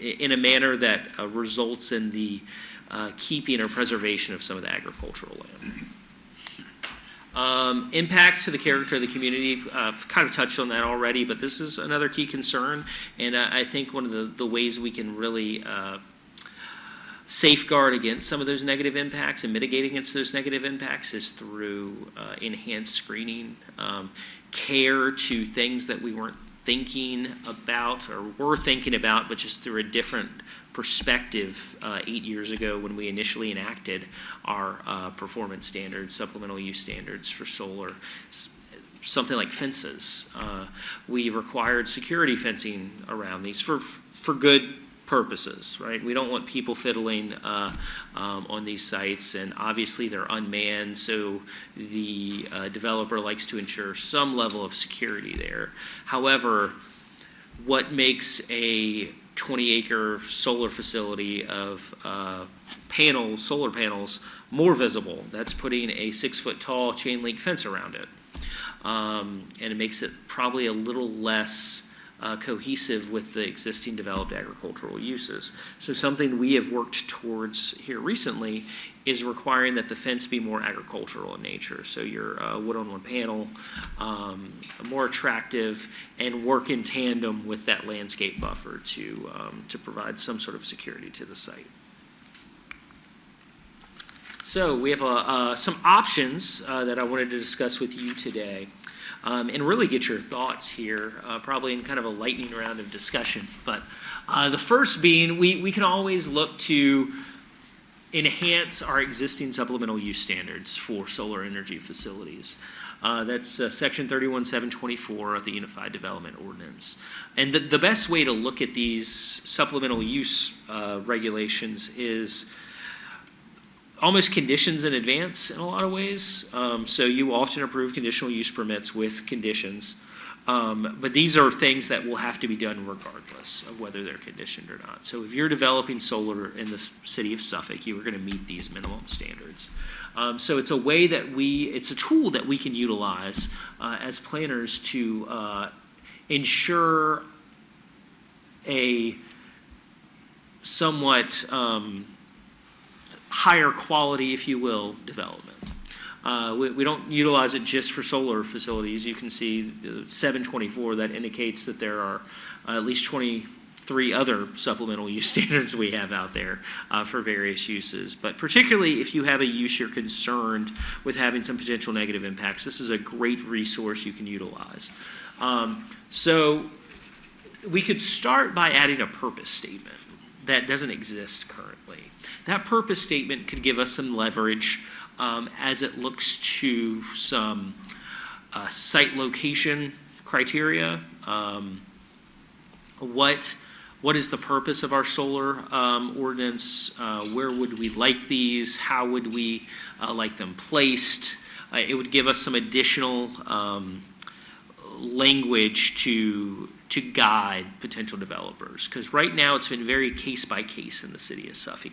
in a manner that results in the keeping or preservation of some of the agricultural land. Impacts to the character of the community, I've kind of touched on that already, but this is another key concern, and I think one of the ways we can really safeguard against some of those negative impacts and mitigate against those negative impacts is through enhanced screening, care to things that we weren't thinking about or were thinking about, but just through a different perspective 8 years ago when we initially enacted our performance standards, supplemental use standards for solar. Something like fences. We required security fencing around these for good purposes, right? We don't want people fiddling on these sites, and obviously they're unmanned, so the developer likes to ensure some level of security there. However, what makes a 20-acre solar facility of solar panels more visible? That's putting a 6-foot-tall chain link fence around it, and it makes it probably a little less cohesive with the existing developed agricultural uses. So something we have worked towards here recently is requiring that the fence be more agricultural in nature. So your wood-on-one panel, more attractive, and work in tandem with that landscape buffer to provide some sort of security to the site. So we have some options that I wanted to discuss with you today. And really get your thoughts here, probably in kind of a lightning round of discussion. But the first being, we can always look to enhance our existing supplemental use standards for solar energy facilities. That's Section 31724 of the Unified Development Ordinance. And the best way to look at these supplemental use regulations is almost conditions in advance in a lot of ways. So you often approve conditional use permits with conditions. But these are things that will have to be done regardless of whether they're conditioned or not. So if you're developing solar in the city of Suffolk, you are going to meet these minimum standards. So it's a way that it's a tool that we can utilize as planners to ensure a somewhat higher quality, if you will, development. We don't utilize it just for solar facilities. You can see 724 that indicates that there are at least 20 3 other supplemental use standards we have out there for various uses. But particularly if you have a use you're concerned with having some potential negative impacts, this is a great resource you can utilize. So we could start by adding a purpose statement that doesn't exist currently. That purpose statement could give us some leverage as it looks to some site location criteria. What is the purpose of our solar ordinance? Where would we like these? How would we like them placed? It would give us some additional language to guide potential developers. Because right now it's been very case by case in the city of Suffolk.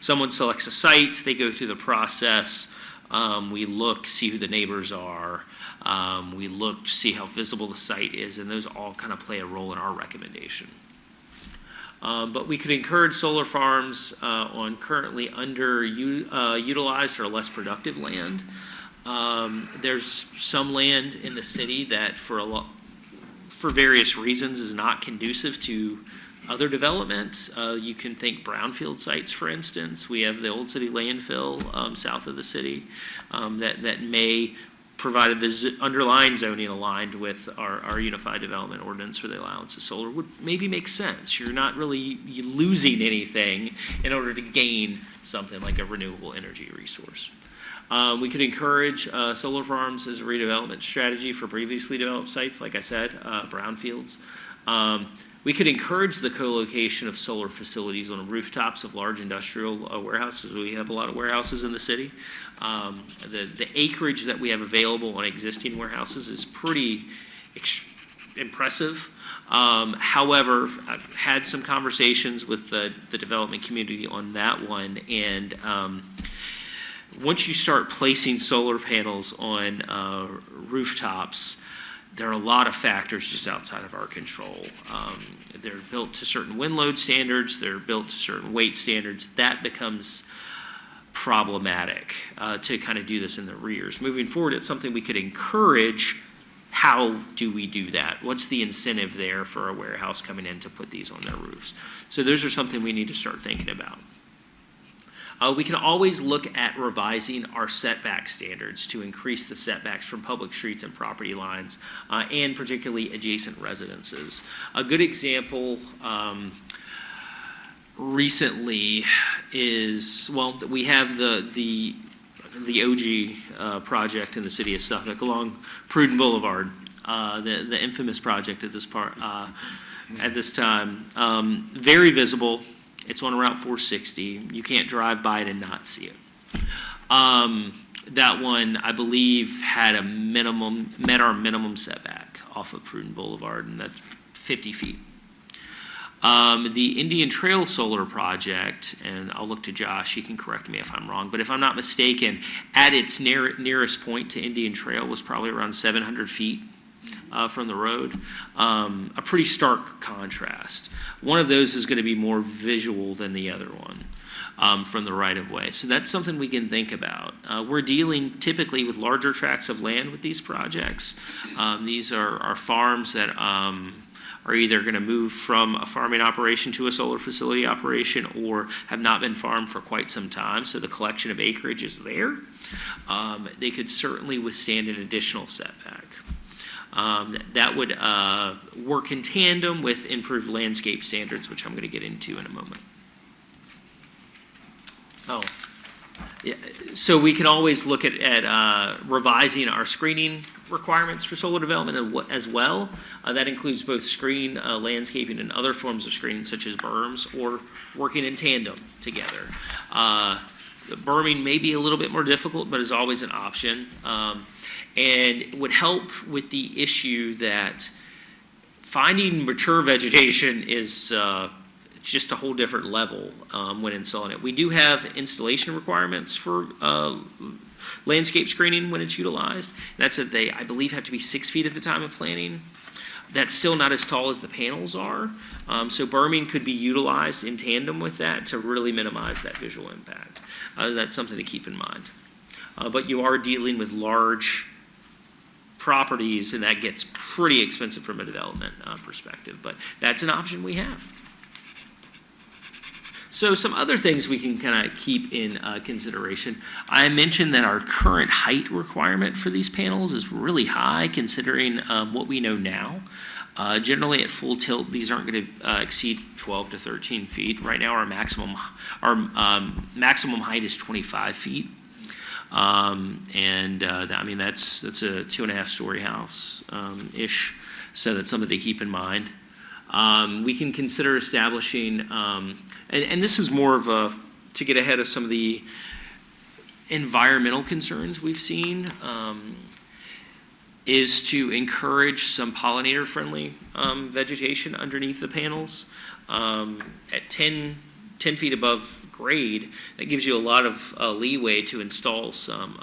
Someone selects a site, they go through the process. We look, see who the neighbors are. We look to see how visible the site is, and those all kind of play a role in our recommendation. But we could encourage solar farms on currently underutilized or less productive land. There's some land in the city that for various reasons is not conducive to other development. You can think brownfield sites, for instance. We have the Old City landfill south of the city that may, provided the underlying zoning aligned with our unified development ordinance for the allowance of solar, would maybe make sense. You're not really losing anything in order to gain something like a renewable energy resource. We could encourage solar farms as a redevelopment strategy for previously developed sites, like I said, brownfields. We could encourage the co-location of solar facilities on rooftops of large industrial warehouses. We have a lot of warehouses in the city. The acreage that we have available on existing warehouses is pretty impressive. However, I've had some conversations with the development community on that one, and once you start placing solar panels on rooftops, there are a lot of factors just outside of our control. They're built to certain wind load standards, they're built to certain weight standards. That becomes problematic to kind of do this in the rears. Moving forward, it's something we could encourage. How do we do that? What's the incentive there for a warehouse coming in to put these on their roofs? So those are something we need to start thinking about. We can always look at revising our setback standards to increase the setbacks from public streets and property lines, and particularly adjacent residences. A good example recently is, well, we have the OG project in the city of Suffolk along Pruden Boulevard, the infamous project at this time. Very visible. It's on Route 460. You can't drive by it and not see it. That one, I believe, met our minimum setback off of Pruden Boulevard, and that's 50 feet. The Indian Trail Solar Project, and I'll look to Josh, he can correct me if I'm wrong, but if I'm not mistaken, at its nearest point to Indian Trail was probably around 700 feet. From the road, a pretty stark contrast. One of those is going to be more visual than the other one from the right-of-way. So that's something we can think about. We're dealing typically with larger tracts of land with these projects. These are farms that are either going to move from a farming operation to a solar facility operation or have not been farmed for quite some time, so the collection of acreage is there. They could certainly withstand an additional setback. That would work in tandem with improved landscape standards, which I'm going to get into in a moment. Yeah. So we can always look at revising our screening requirements for solar development as well. That includes both screen, landscaping, and other forms of screening, such as berms, or working in tandem together. The berming may be a little bit more difficult, but is always an option. And would help with the issue that finding mature vegetation is just a whole different level when installing it. We do have installation requirements for landscape screening when it's utilized. That's that they, I believe, have to be 6 feet at the time of planting. That's still not as tall as the panels are. So berming could be utilized in tandem with that to really minimize that visual impact. That's something to keep in mind. But you are dealing with large properties, and that gets pretty expensive from a development perspective. But that's an option we have. So some other things we can kind of keep in consideration. I mentioned that our current height requirement for these panels is really high considering what we know now. Generally at full tilt, these aren't going to exceed 12 to 13 feet. Right now our maximum height is 25 feet. I mean, that's a 2.5-story house ish. So that's something to keep in mind. We can consider establishing, and this is more of to get ahead of some of the environmental concerns we've seen, is to encourage some pollinator-friendly vegetation underneath the panels. At 10 feet above grade, that gives you a lot of leeway to install some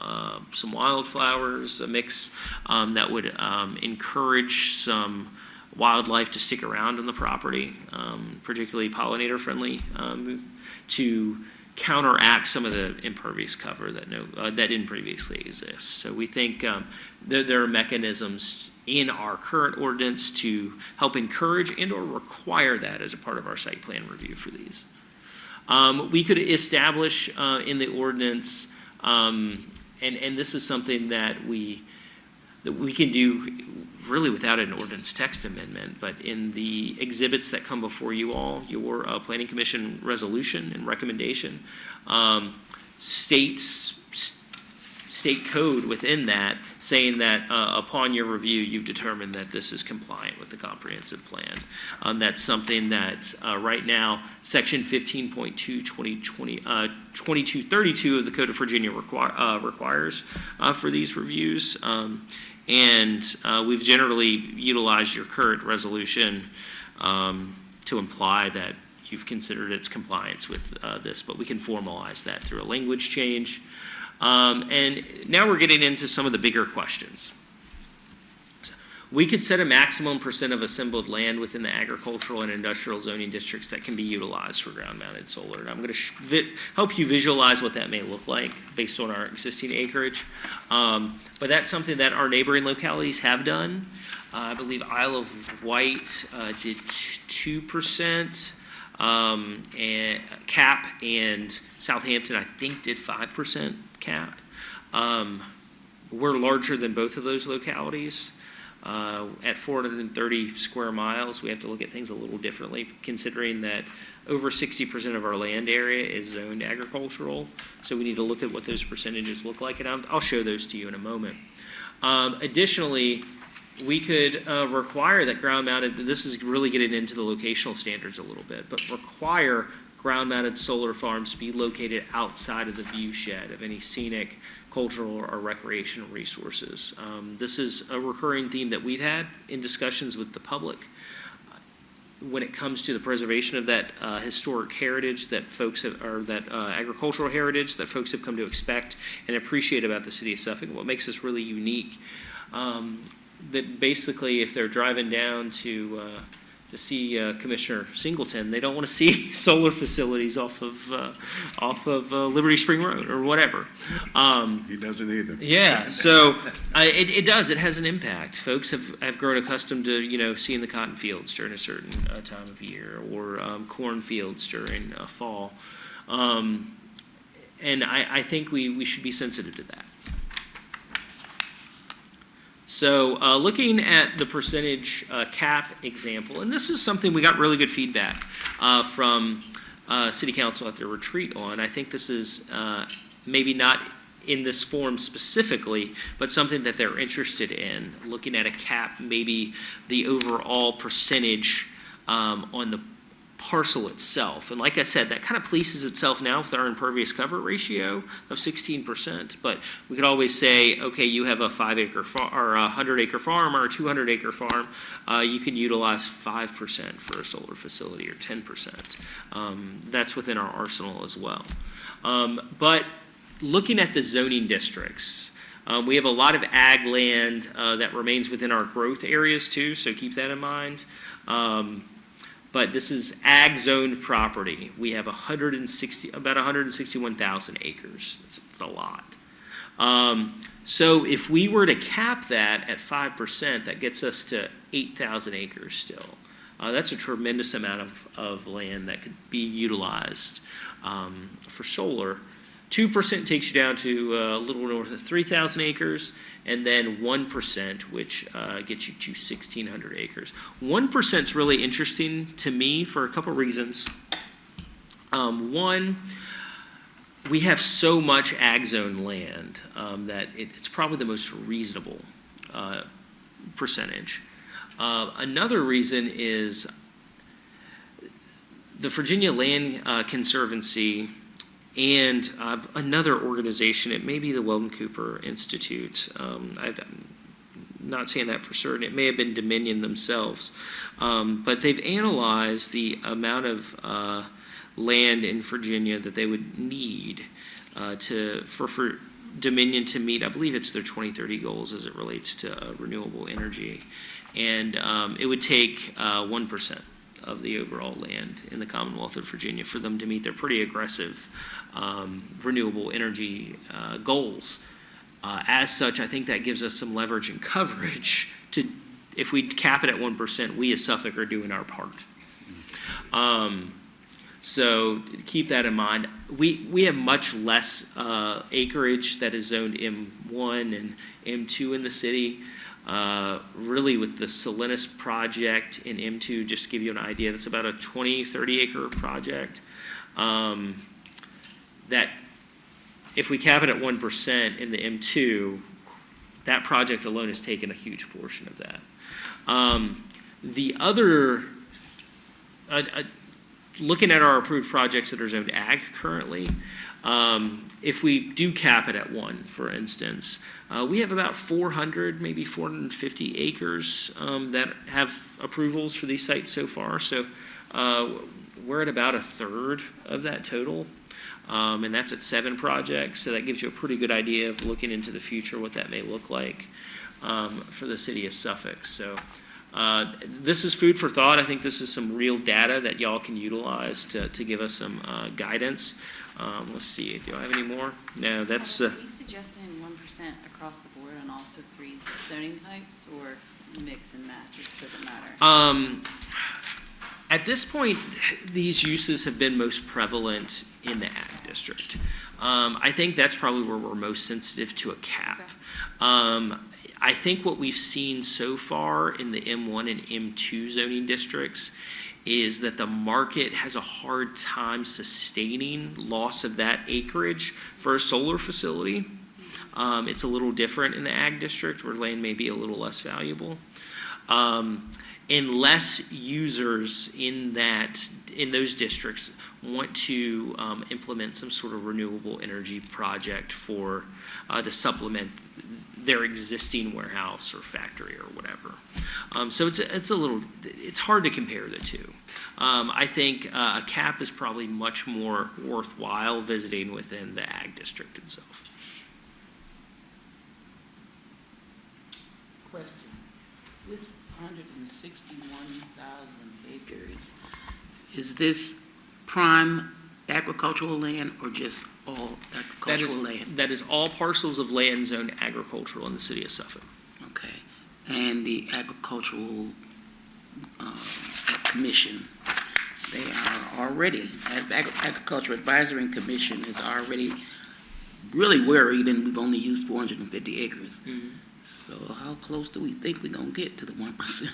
wildflowers, a mix that would encourage some wildlife to stick around on the property, particularly pollinator-friendly, to counteract some of the impervious cover that didn't previously exist. So we think there are mechanisms in our current ordinance to help encourage and/or require that as a part of our site plan review for these. We could establish in the ordinance, and this is something that we can do really without an ordinance text amendment, but in the exhibits that come before you all, your Planning Commission resolution and recommendation, state code within that saying that upon your review, you've determined that this is compliant with the comprehensive plan. That's something that right now, Section 15.2, 2232 of the Code of Virginia requires for these reviews. We've generally utilized your current resolution to imply that you've considered its compliance with this, but we can formalize that through a language change. And now we're getting into some of the bigger questions. We could set a maximum % of assembled land within the agricultural and industrial zoning districts that can be utilized for ground-mounted solar. And I'm going to help you visualize what that may look like based on our existing acreage. But that's something that our neighboring localities have done. I believe Isle of Wight did 2% and cap, and Southampton, I think, did 5% cap. We're larger than both of those localities. At 430 square miles, we have to look at things a little differently, considering that over 60% of our land area is zoned agricultural. So we need to look at what those percentages look like, and I'll show those to you in a moment. Additionally, we could require that ground-mounted, this is really getting into the locational standards a little bit, but require ground-mounted solar farms to be located outside of the view shed of any scenic, cultural, or recreational resources. This is a recurring theme that we've had in discussions with the public when it comes to the preservation of that historic heritage that folks have, or that agricultural heritage that folks have come to expect and appreciate about the city of Suffolk. What makes us really unique, that basically if they're driving down to see Commissioner Singleton, they don't want to see solar facilities off of Liberty Spring Road or whatever. He doesn't either. Yeah, so it does. It has an impact. Folks have grown accustomed to seeing the cotton fields during a certain time of year, or corn fields during fall, and I think we should be sensitive to that. So looking at the percentage cap example, and this is something we got really good feedback from City Council at their retreat on. I think this is maybe not in this form specifically, but something that they're interested in, looking at a cap, maybe the overall percentage on the parcel itself. And like I said, that kind of polices itself now with our impervious cover ratio of 16%. But we could always say, okay, you have a 5-acre farm or a 100-acre farm or a 200-acre farm. You can utilize 5% for a solar facility or 10%. That's within our arsenal as well. But looking at the zoning districts, we have a lot of ag land that remains within our growth areas too, so keep that in mind. But this is ag zoned property. We have about 161,000 acres. It's a lot. So if we were to cap that at 5%, that gets us to 8,000 acres still. That's a tremendous amount of land that could be utilized for solar. 2% takes you down to a little north of 3,000 acres, and then 1%, which gets you to 1,600 acres. 1% is really interesting to me for a couple reasons. One, we have so much ag zone land that it's probably the most reasonable percentage. Another reason is the Virginia Land Conservancy and another organization, it may be the Weldon Cooper Institute. I'm not saying that for certain. It may have been Dominion themselves. But they've analyzed the amount of land in Virginia that they would need for Dominion to meet, I believe it's their 2030 goals as it relates to renewable energy. And it would take 1% of the overall land in the Commonwealth of Virginia for them to meet their pretty aggressive renewable energy goals. As such, I think that gives us some leverage and coverage to, if we cap it at 1%, we as Suffolk are doing our part. So keep that in mind. We have much less acreage that is zoned M1 and M2 in the city. Really with the Salinas project in M2, just to give you an idea, that's about a 20, 30 acre project. That if we cap it at 1% in the M2, that project alone has taken a huge portion of that. The other, looking at our approved projects that are zoned ag currently, if we do cap it at 1, for instance, we have about 400, maybe 450 acres that have approvals for these sites so far. So we're at about a third of that total, and that's at 7 projects. So that gives you a pretty good idea of looking into the future, what that may look like for the city of Suffolk. So this is food for thought. I think this is some real data that y'all can utilize to give us some guidance. Let's see, do I have any more? No, that's... Are you suggesting 1% across the board on all 3 zoning types, or mix and match? It doesn't matter. At this point, these uses have been most prevalent in the ag district. I think that's probably where we're most sensitive to a cap. Okay. I think what we've seen so far in the M1 and M2 zoning districts is that the market has a hard time sustaining loss of that acreage for a solar facility. It's a little different in the ag district where land may be a little less valuable. Unless users in those districts want to implement some sort of renewable energy project to supplement their existing warehouse or factory or whatever. So it's hard to compare the two. I think a cap is probably much more worthwhile visiting within the ag district itself. Question. This 161,000 acres, is this prime agricultural land or just all agricultural land? That is all parcels of land zoned agricultural in the city of Suffolk. Okay. And the agricultural commission, they are already, Agricultural Advisory Commission is already really worried, and we've only used 450 acres. Mm-hmm. So how close do we think we're going to get to the 1%?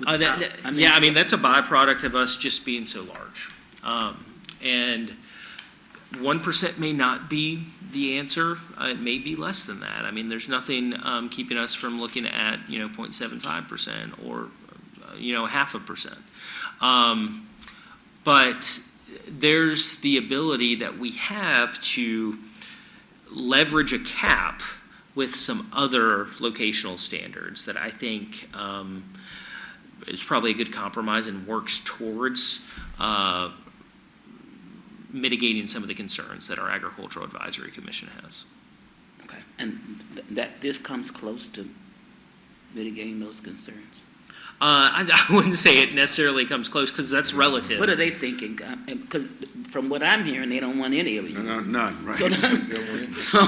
I mean, that's a byproduct of us just being so large. And 1% may not be the answer. It may be less than that. I mean, there's nothing keeping us from looking at, 0.75% or, 0.5%. But there's the ability that we have to leverage a cap with some other locational standards that I think is probably a good compromise and works towards mitigating some of the concerns that our Agricultural Advisory Commission has. Okay, and that this comes close to mitigating those concerns? I wouldn't say it necessarily comes close, because that's relative. What are they thinking? Because from what I'm hearing, they don't want any of it. None, right? So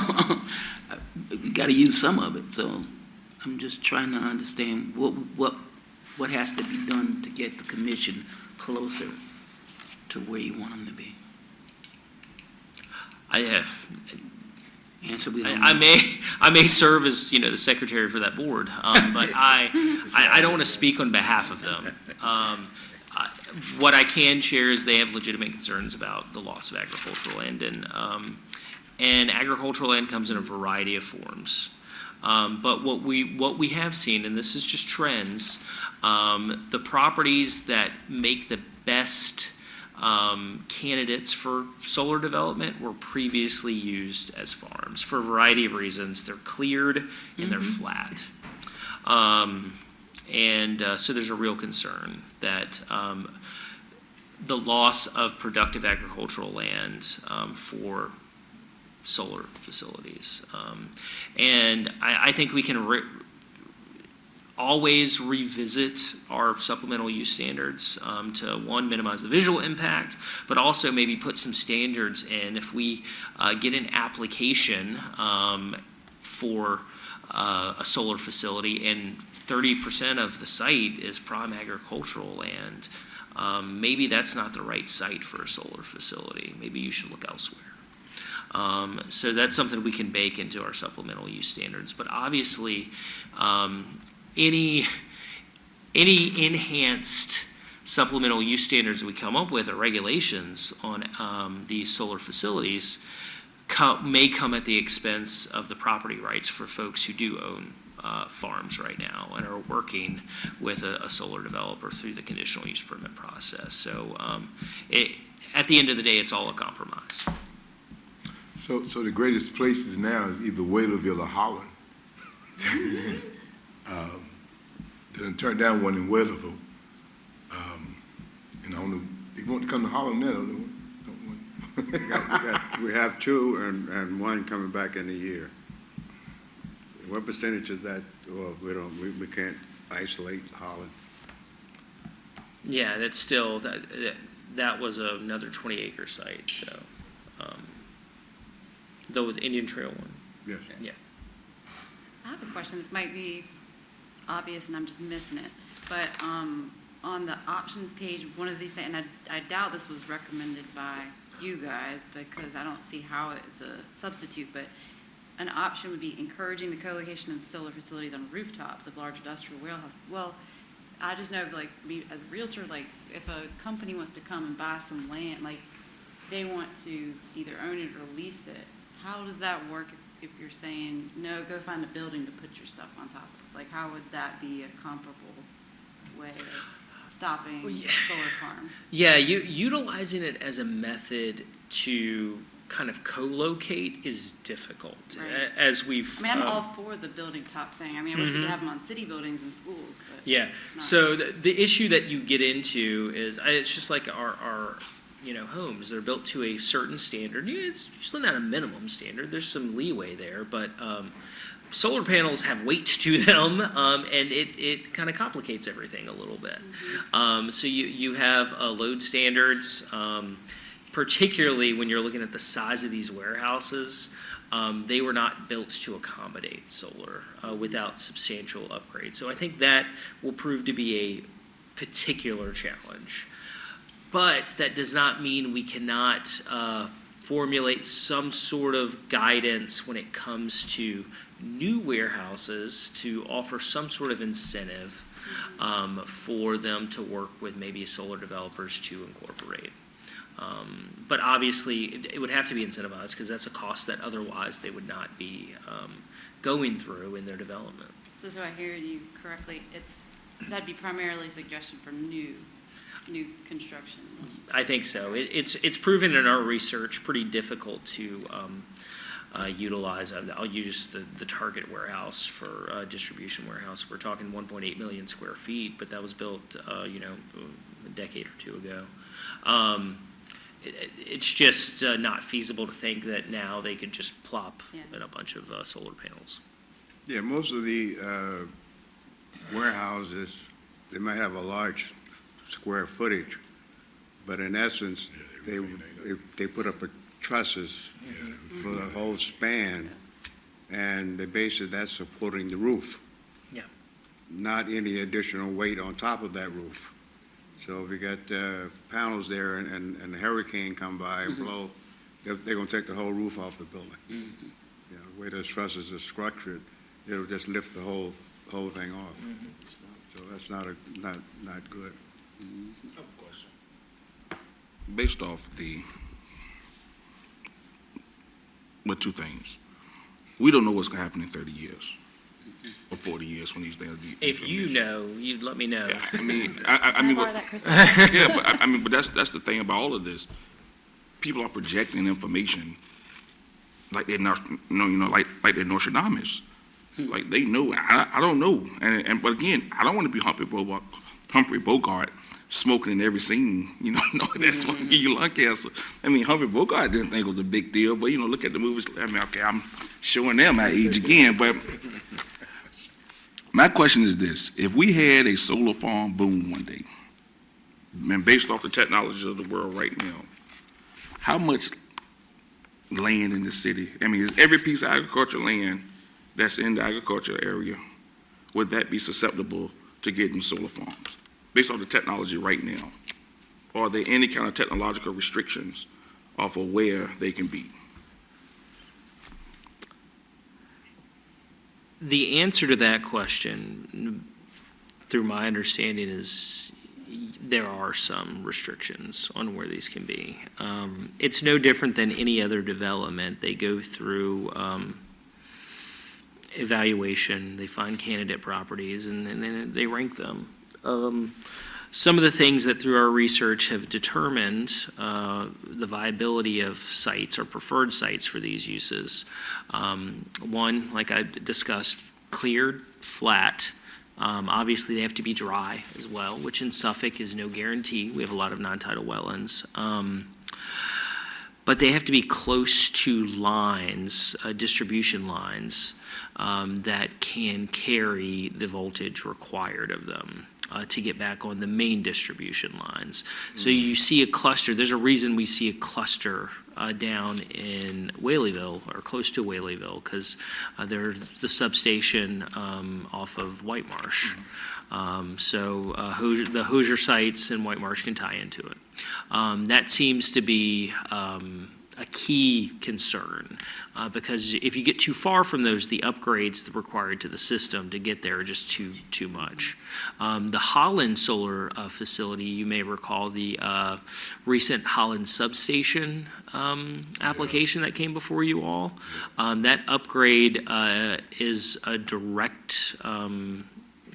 we got to use some of it. So I'm just trying to understand what has to be done to get the commission closer to where you want them to be. Answer we don't I know. may serve as, the secretary for that board, but I don't want to speak on behalf of them. What I can share is they have legitimate concerns about the loss of agricultural land, and agricultural land comes in a variety of forms. But what we have seen, and this is just trends, the properties that make the best candidates for solar development were previously used as farms for a variety of reasons. They're cleared and they're flat. So there's a real concern that the loss of productive agricultural land for solar facilities. And I think we can always revisit our supplemental use standards to, one, minimize the visual impact, but also maybe put some standards in. If we get an application for a solar facility and 30% of the site is prime agricultural land, maybe that's not the right site for a solar facility. Maybe you should look elsewhere. So that's something we can bake into our supplemental use standards. But obviously, any enhanced supplemental use standards we come up with or regulations on these solar facilities may come at the expense of the property rights for folks who do own farms right now and are working with a solar developer through the conditional use permit process. So at the end of the day, it's all a compromise. So the greatest places now is either Whaleville or Holland. They done turned down one in Whaleville. And I don't know, they want to come to Holland now, don't they? We have two and one coming back in a year. What percentage is that? Well, we can't isolate Holland. Yeah, that's still, that was another 20-acre site, so, though with Indian Trail one. Yes. Yeah. I have a question. This might be obvious and I'm just missing it. But on the options page, one of these things, and I doubt this was recommended by you guys because I don't see how it's a substitute, but an option would be encouraging the co-location of solar facilities on rooftops of large industrial warehouses. Well, I just know, like, me as a realtor, like, if a company wants to come and buy some land, like, they want to either own it or lease it, how does that work if you're saying, no, go find a building to put your stuff on top of? Like, how would that be a comparable way of stopping solar farms? Yeah, utilizing it as a method to kind of co-locate is difficult. Right. As we've... I mean, I'm all for the building top thing. I mean, I wish we could have them on city buildings and schools, but... Yeah, it's not. so the issue that you get into is, it's just like our homes. They're built to a certain standard. It's usually not a minimum standard. There's some leeway there, but solar panels have weight to them, and it kind of complicates everything a little bit. So you have load standards, particularly when you're looking at the size of these warehouses. They were not built to accommodate solar without substantial upgrades. So I think that will prove to be a particular challenge. But that does not mean we cannot formulate some sort of guidance when it comes to new warehouses to offer some sort of incentive for them to work with maybe solar developers to incorporate. But obviously, it would have to be incentivized because that's a cost that otherwise they would not be going through in their development. So I hear you correctly, that'd be primarily a suggestion for new construction. I think so. It's proven in our research pretty difficult to utilize. I'll use the Target warehouse for distribution warehouse. We're talking 1.8 million square feet, but that was built a decade or two ago. It's just not feasible to think that now they could just plop in a bunch of solar panels. Yeah, most of the warehouses they might have a large square footage, but in essence, they put up a trusses for the whole span, and they basically, that's supporting the roof. Yeah. Not any additional weight on top of that roof. So if you got panels there and a hurricane come by and blow, they're going to take the whole roof off the building. You know, the way those trusses are structured, it'll just lift the whole thing off. So that's not good. I have a question. Based off two things. We don't know what's gonna happen in 30 years or 40 years when these things. If you know, you'd let me know. Yeah, I mean, Can I borrow but, that crystal ball? yeah, but that's the thing about all of this. People are projecting information like they're not, like they're Nostradamus. Like they know. I don't know. But again, I don't want to be Humphrey Bogart smoking in every scene. Knowing that's going to give you lung cancer. I mean, Humphrey Bogart didn't think it was a big deal, but look at the movies. I mean, okay, I'm showing them my age again, but my question is this: if we had a solar farm boom one day, and based off the technologies of the world right now, how much land in the city? I mean, is every piece of agricultural land that's in the agricultural area, would that be susceptible to getting solar farms based on the technology right now? Or are there any kind of technological restrictions off of where they can be? The answer to that question, through my understanding, is there are some restrictions on where these can be. It's no different than any other development. They go through evaluation, they find candidate properties, and then they rank them. Some of the things that through our research have determined the viability of sites or preferred sites for these uses. One, like I discussed, cleared, flat. Obviously, they have to be dry as well, which in Suffolk is no guarantee. We have a lot of non-tidal wetlands. But they have to be close to lines, distribution lines, that can carry the voltage required of them to get back on the main distribution lines. So you see a cluster. There's a reason we see a cluster down in Whaleyville or close to Whaleyville, because there's the substation off of White Marsh. So the Hoosier sites and White Marsh can tie into it. That seems to be a key concern because if you get too far from those, the upgrades that are required to the system to get there are just too much. The Holland solar facility, you may recall the recent Holland substation application that came before you all. That upgrade is a direct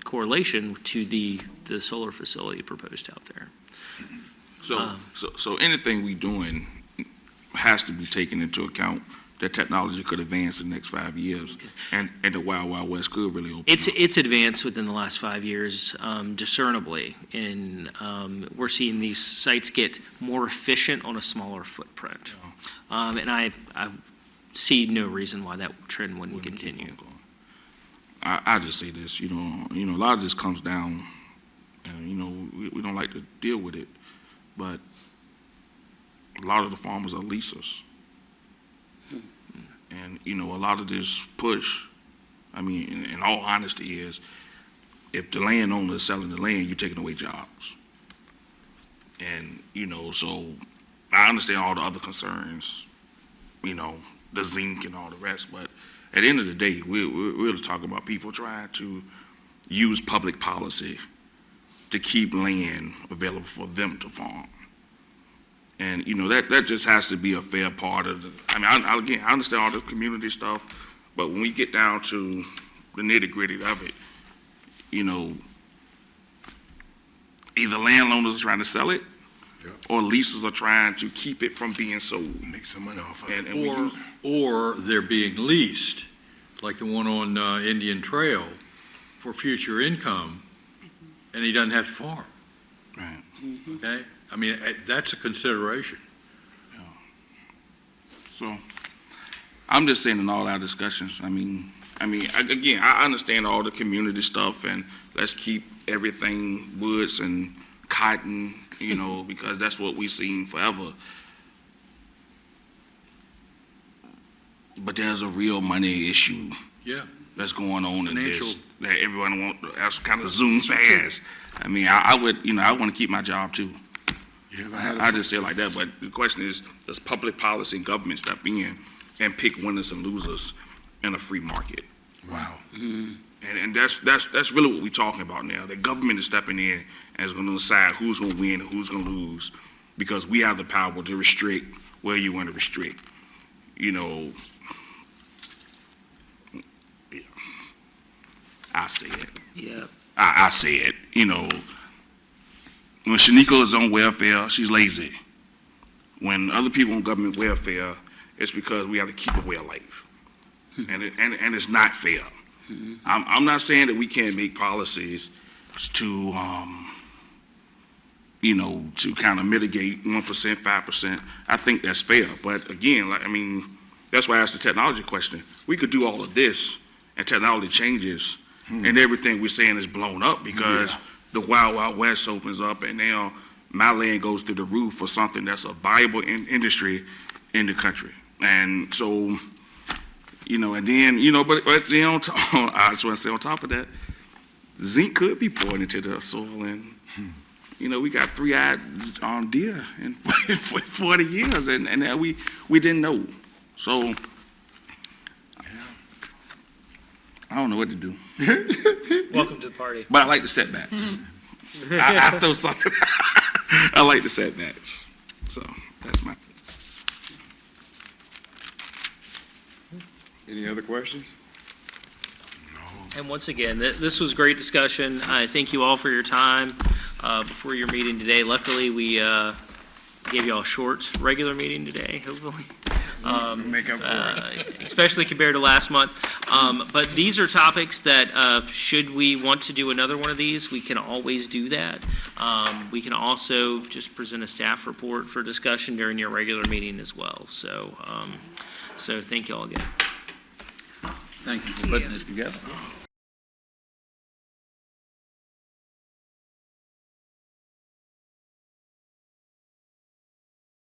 correlation to the solar facility proposed out there. So anything we doing has to be taken into account that technology could advance in the next 5 years, and the Wild Wild West could really open up. It's advanced within the last 5 years discernibly, and we're seeing these sites get more efficient on a smaller footprint. And I see no reason why that trend wouldn't continue. I just say this, a lot of this comes down, and we don't like to deal with it, but a lot of the farmers are leasers. And, a lot of this push, in all honesty, is if the landowner is selling the land, you're taking away jobs. And, so I understand all the other concerns, the zinc and all the rest, but at the end of the day, we're talking about people trying to use public policy to keep land available for them to farm. And, that just has to be a fair part of I understand all the community stuff, but when we get down to the nitty-gritty of it, either landowners are trying to sell it, or leases are trying to keep it from being sold. Make some money off of And it. Or they're being leased, like the one on Indian Trail, for future income, and he doesn't have to farm. Right. Okay? That's a consideration. So, I'm just saying in all our discussions, I mean, again, I understand all the community stuff, and let's keep everything woods and cotton, you know, because that's what we've seen forever. But there's a real money issue Yeah. that's going on in Financial. this, that everyone that's kind of zoom past. I mean, I would, you know, I want to keep my job too. Yeah, I had a- I just say it like that, but the question is, does public policy and government step in and pick winners and losers in a free market? Wow. And that's really what we're talking about now. The government is stepping in and is going to decide who's going to win and who's going to lose, because we have the power to restrict where you want to restrict. You know, yeah. I say it. Yeah. I say it. You know, when Shanika is on welfare, she's lazy. When other people on government welfare, it's because we have to keep a way of life. And it's not fair. I'm not saying that we can't make policies to, you know, to kind of mitigate 1%, 5%. I think that's fair. But again, like, I mean, that's why I asked the technology question. We could do all of this, and technology changes, and everything we're saying is blown up because the Wild Wild West opens up, and now my land goes through the roof for something that's a viable industry in the country. And so, you know, and then, you know, but then I just want to say on top of that, zinc could be poured into the soil, and, you know, we got three-eyed deer in 40 years, and now we didn't know. So, I don't know what to do. Welcome to the party. But I like the setbacks. I throw something. I like the setbacks. So, that's my thing. Any other questions? And once again, this was great discussion. I thank you all for your time before your meeting today. Luckily, we gave you all a short regular meeting today, hopefully. Make up for it. Especially compared to last month. But these are topics that, should we want to do another one of these, we can always do that. We can also just present a staff report for discussion during your regular meeting as well. So thank you all again. Thank you for putting this together.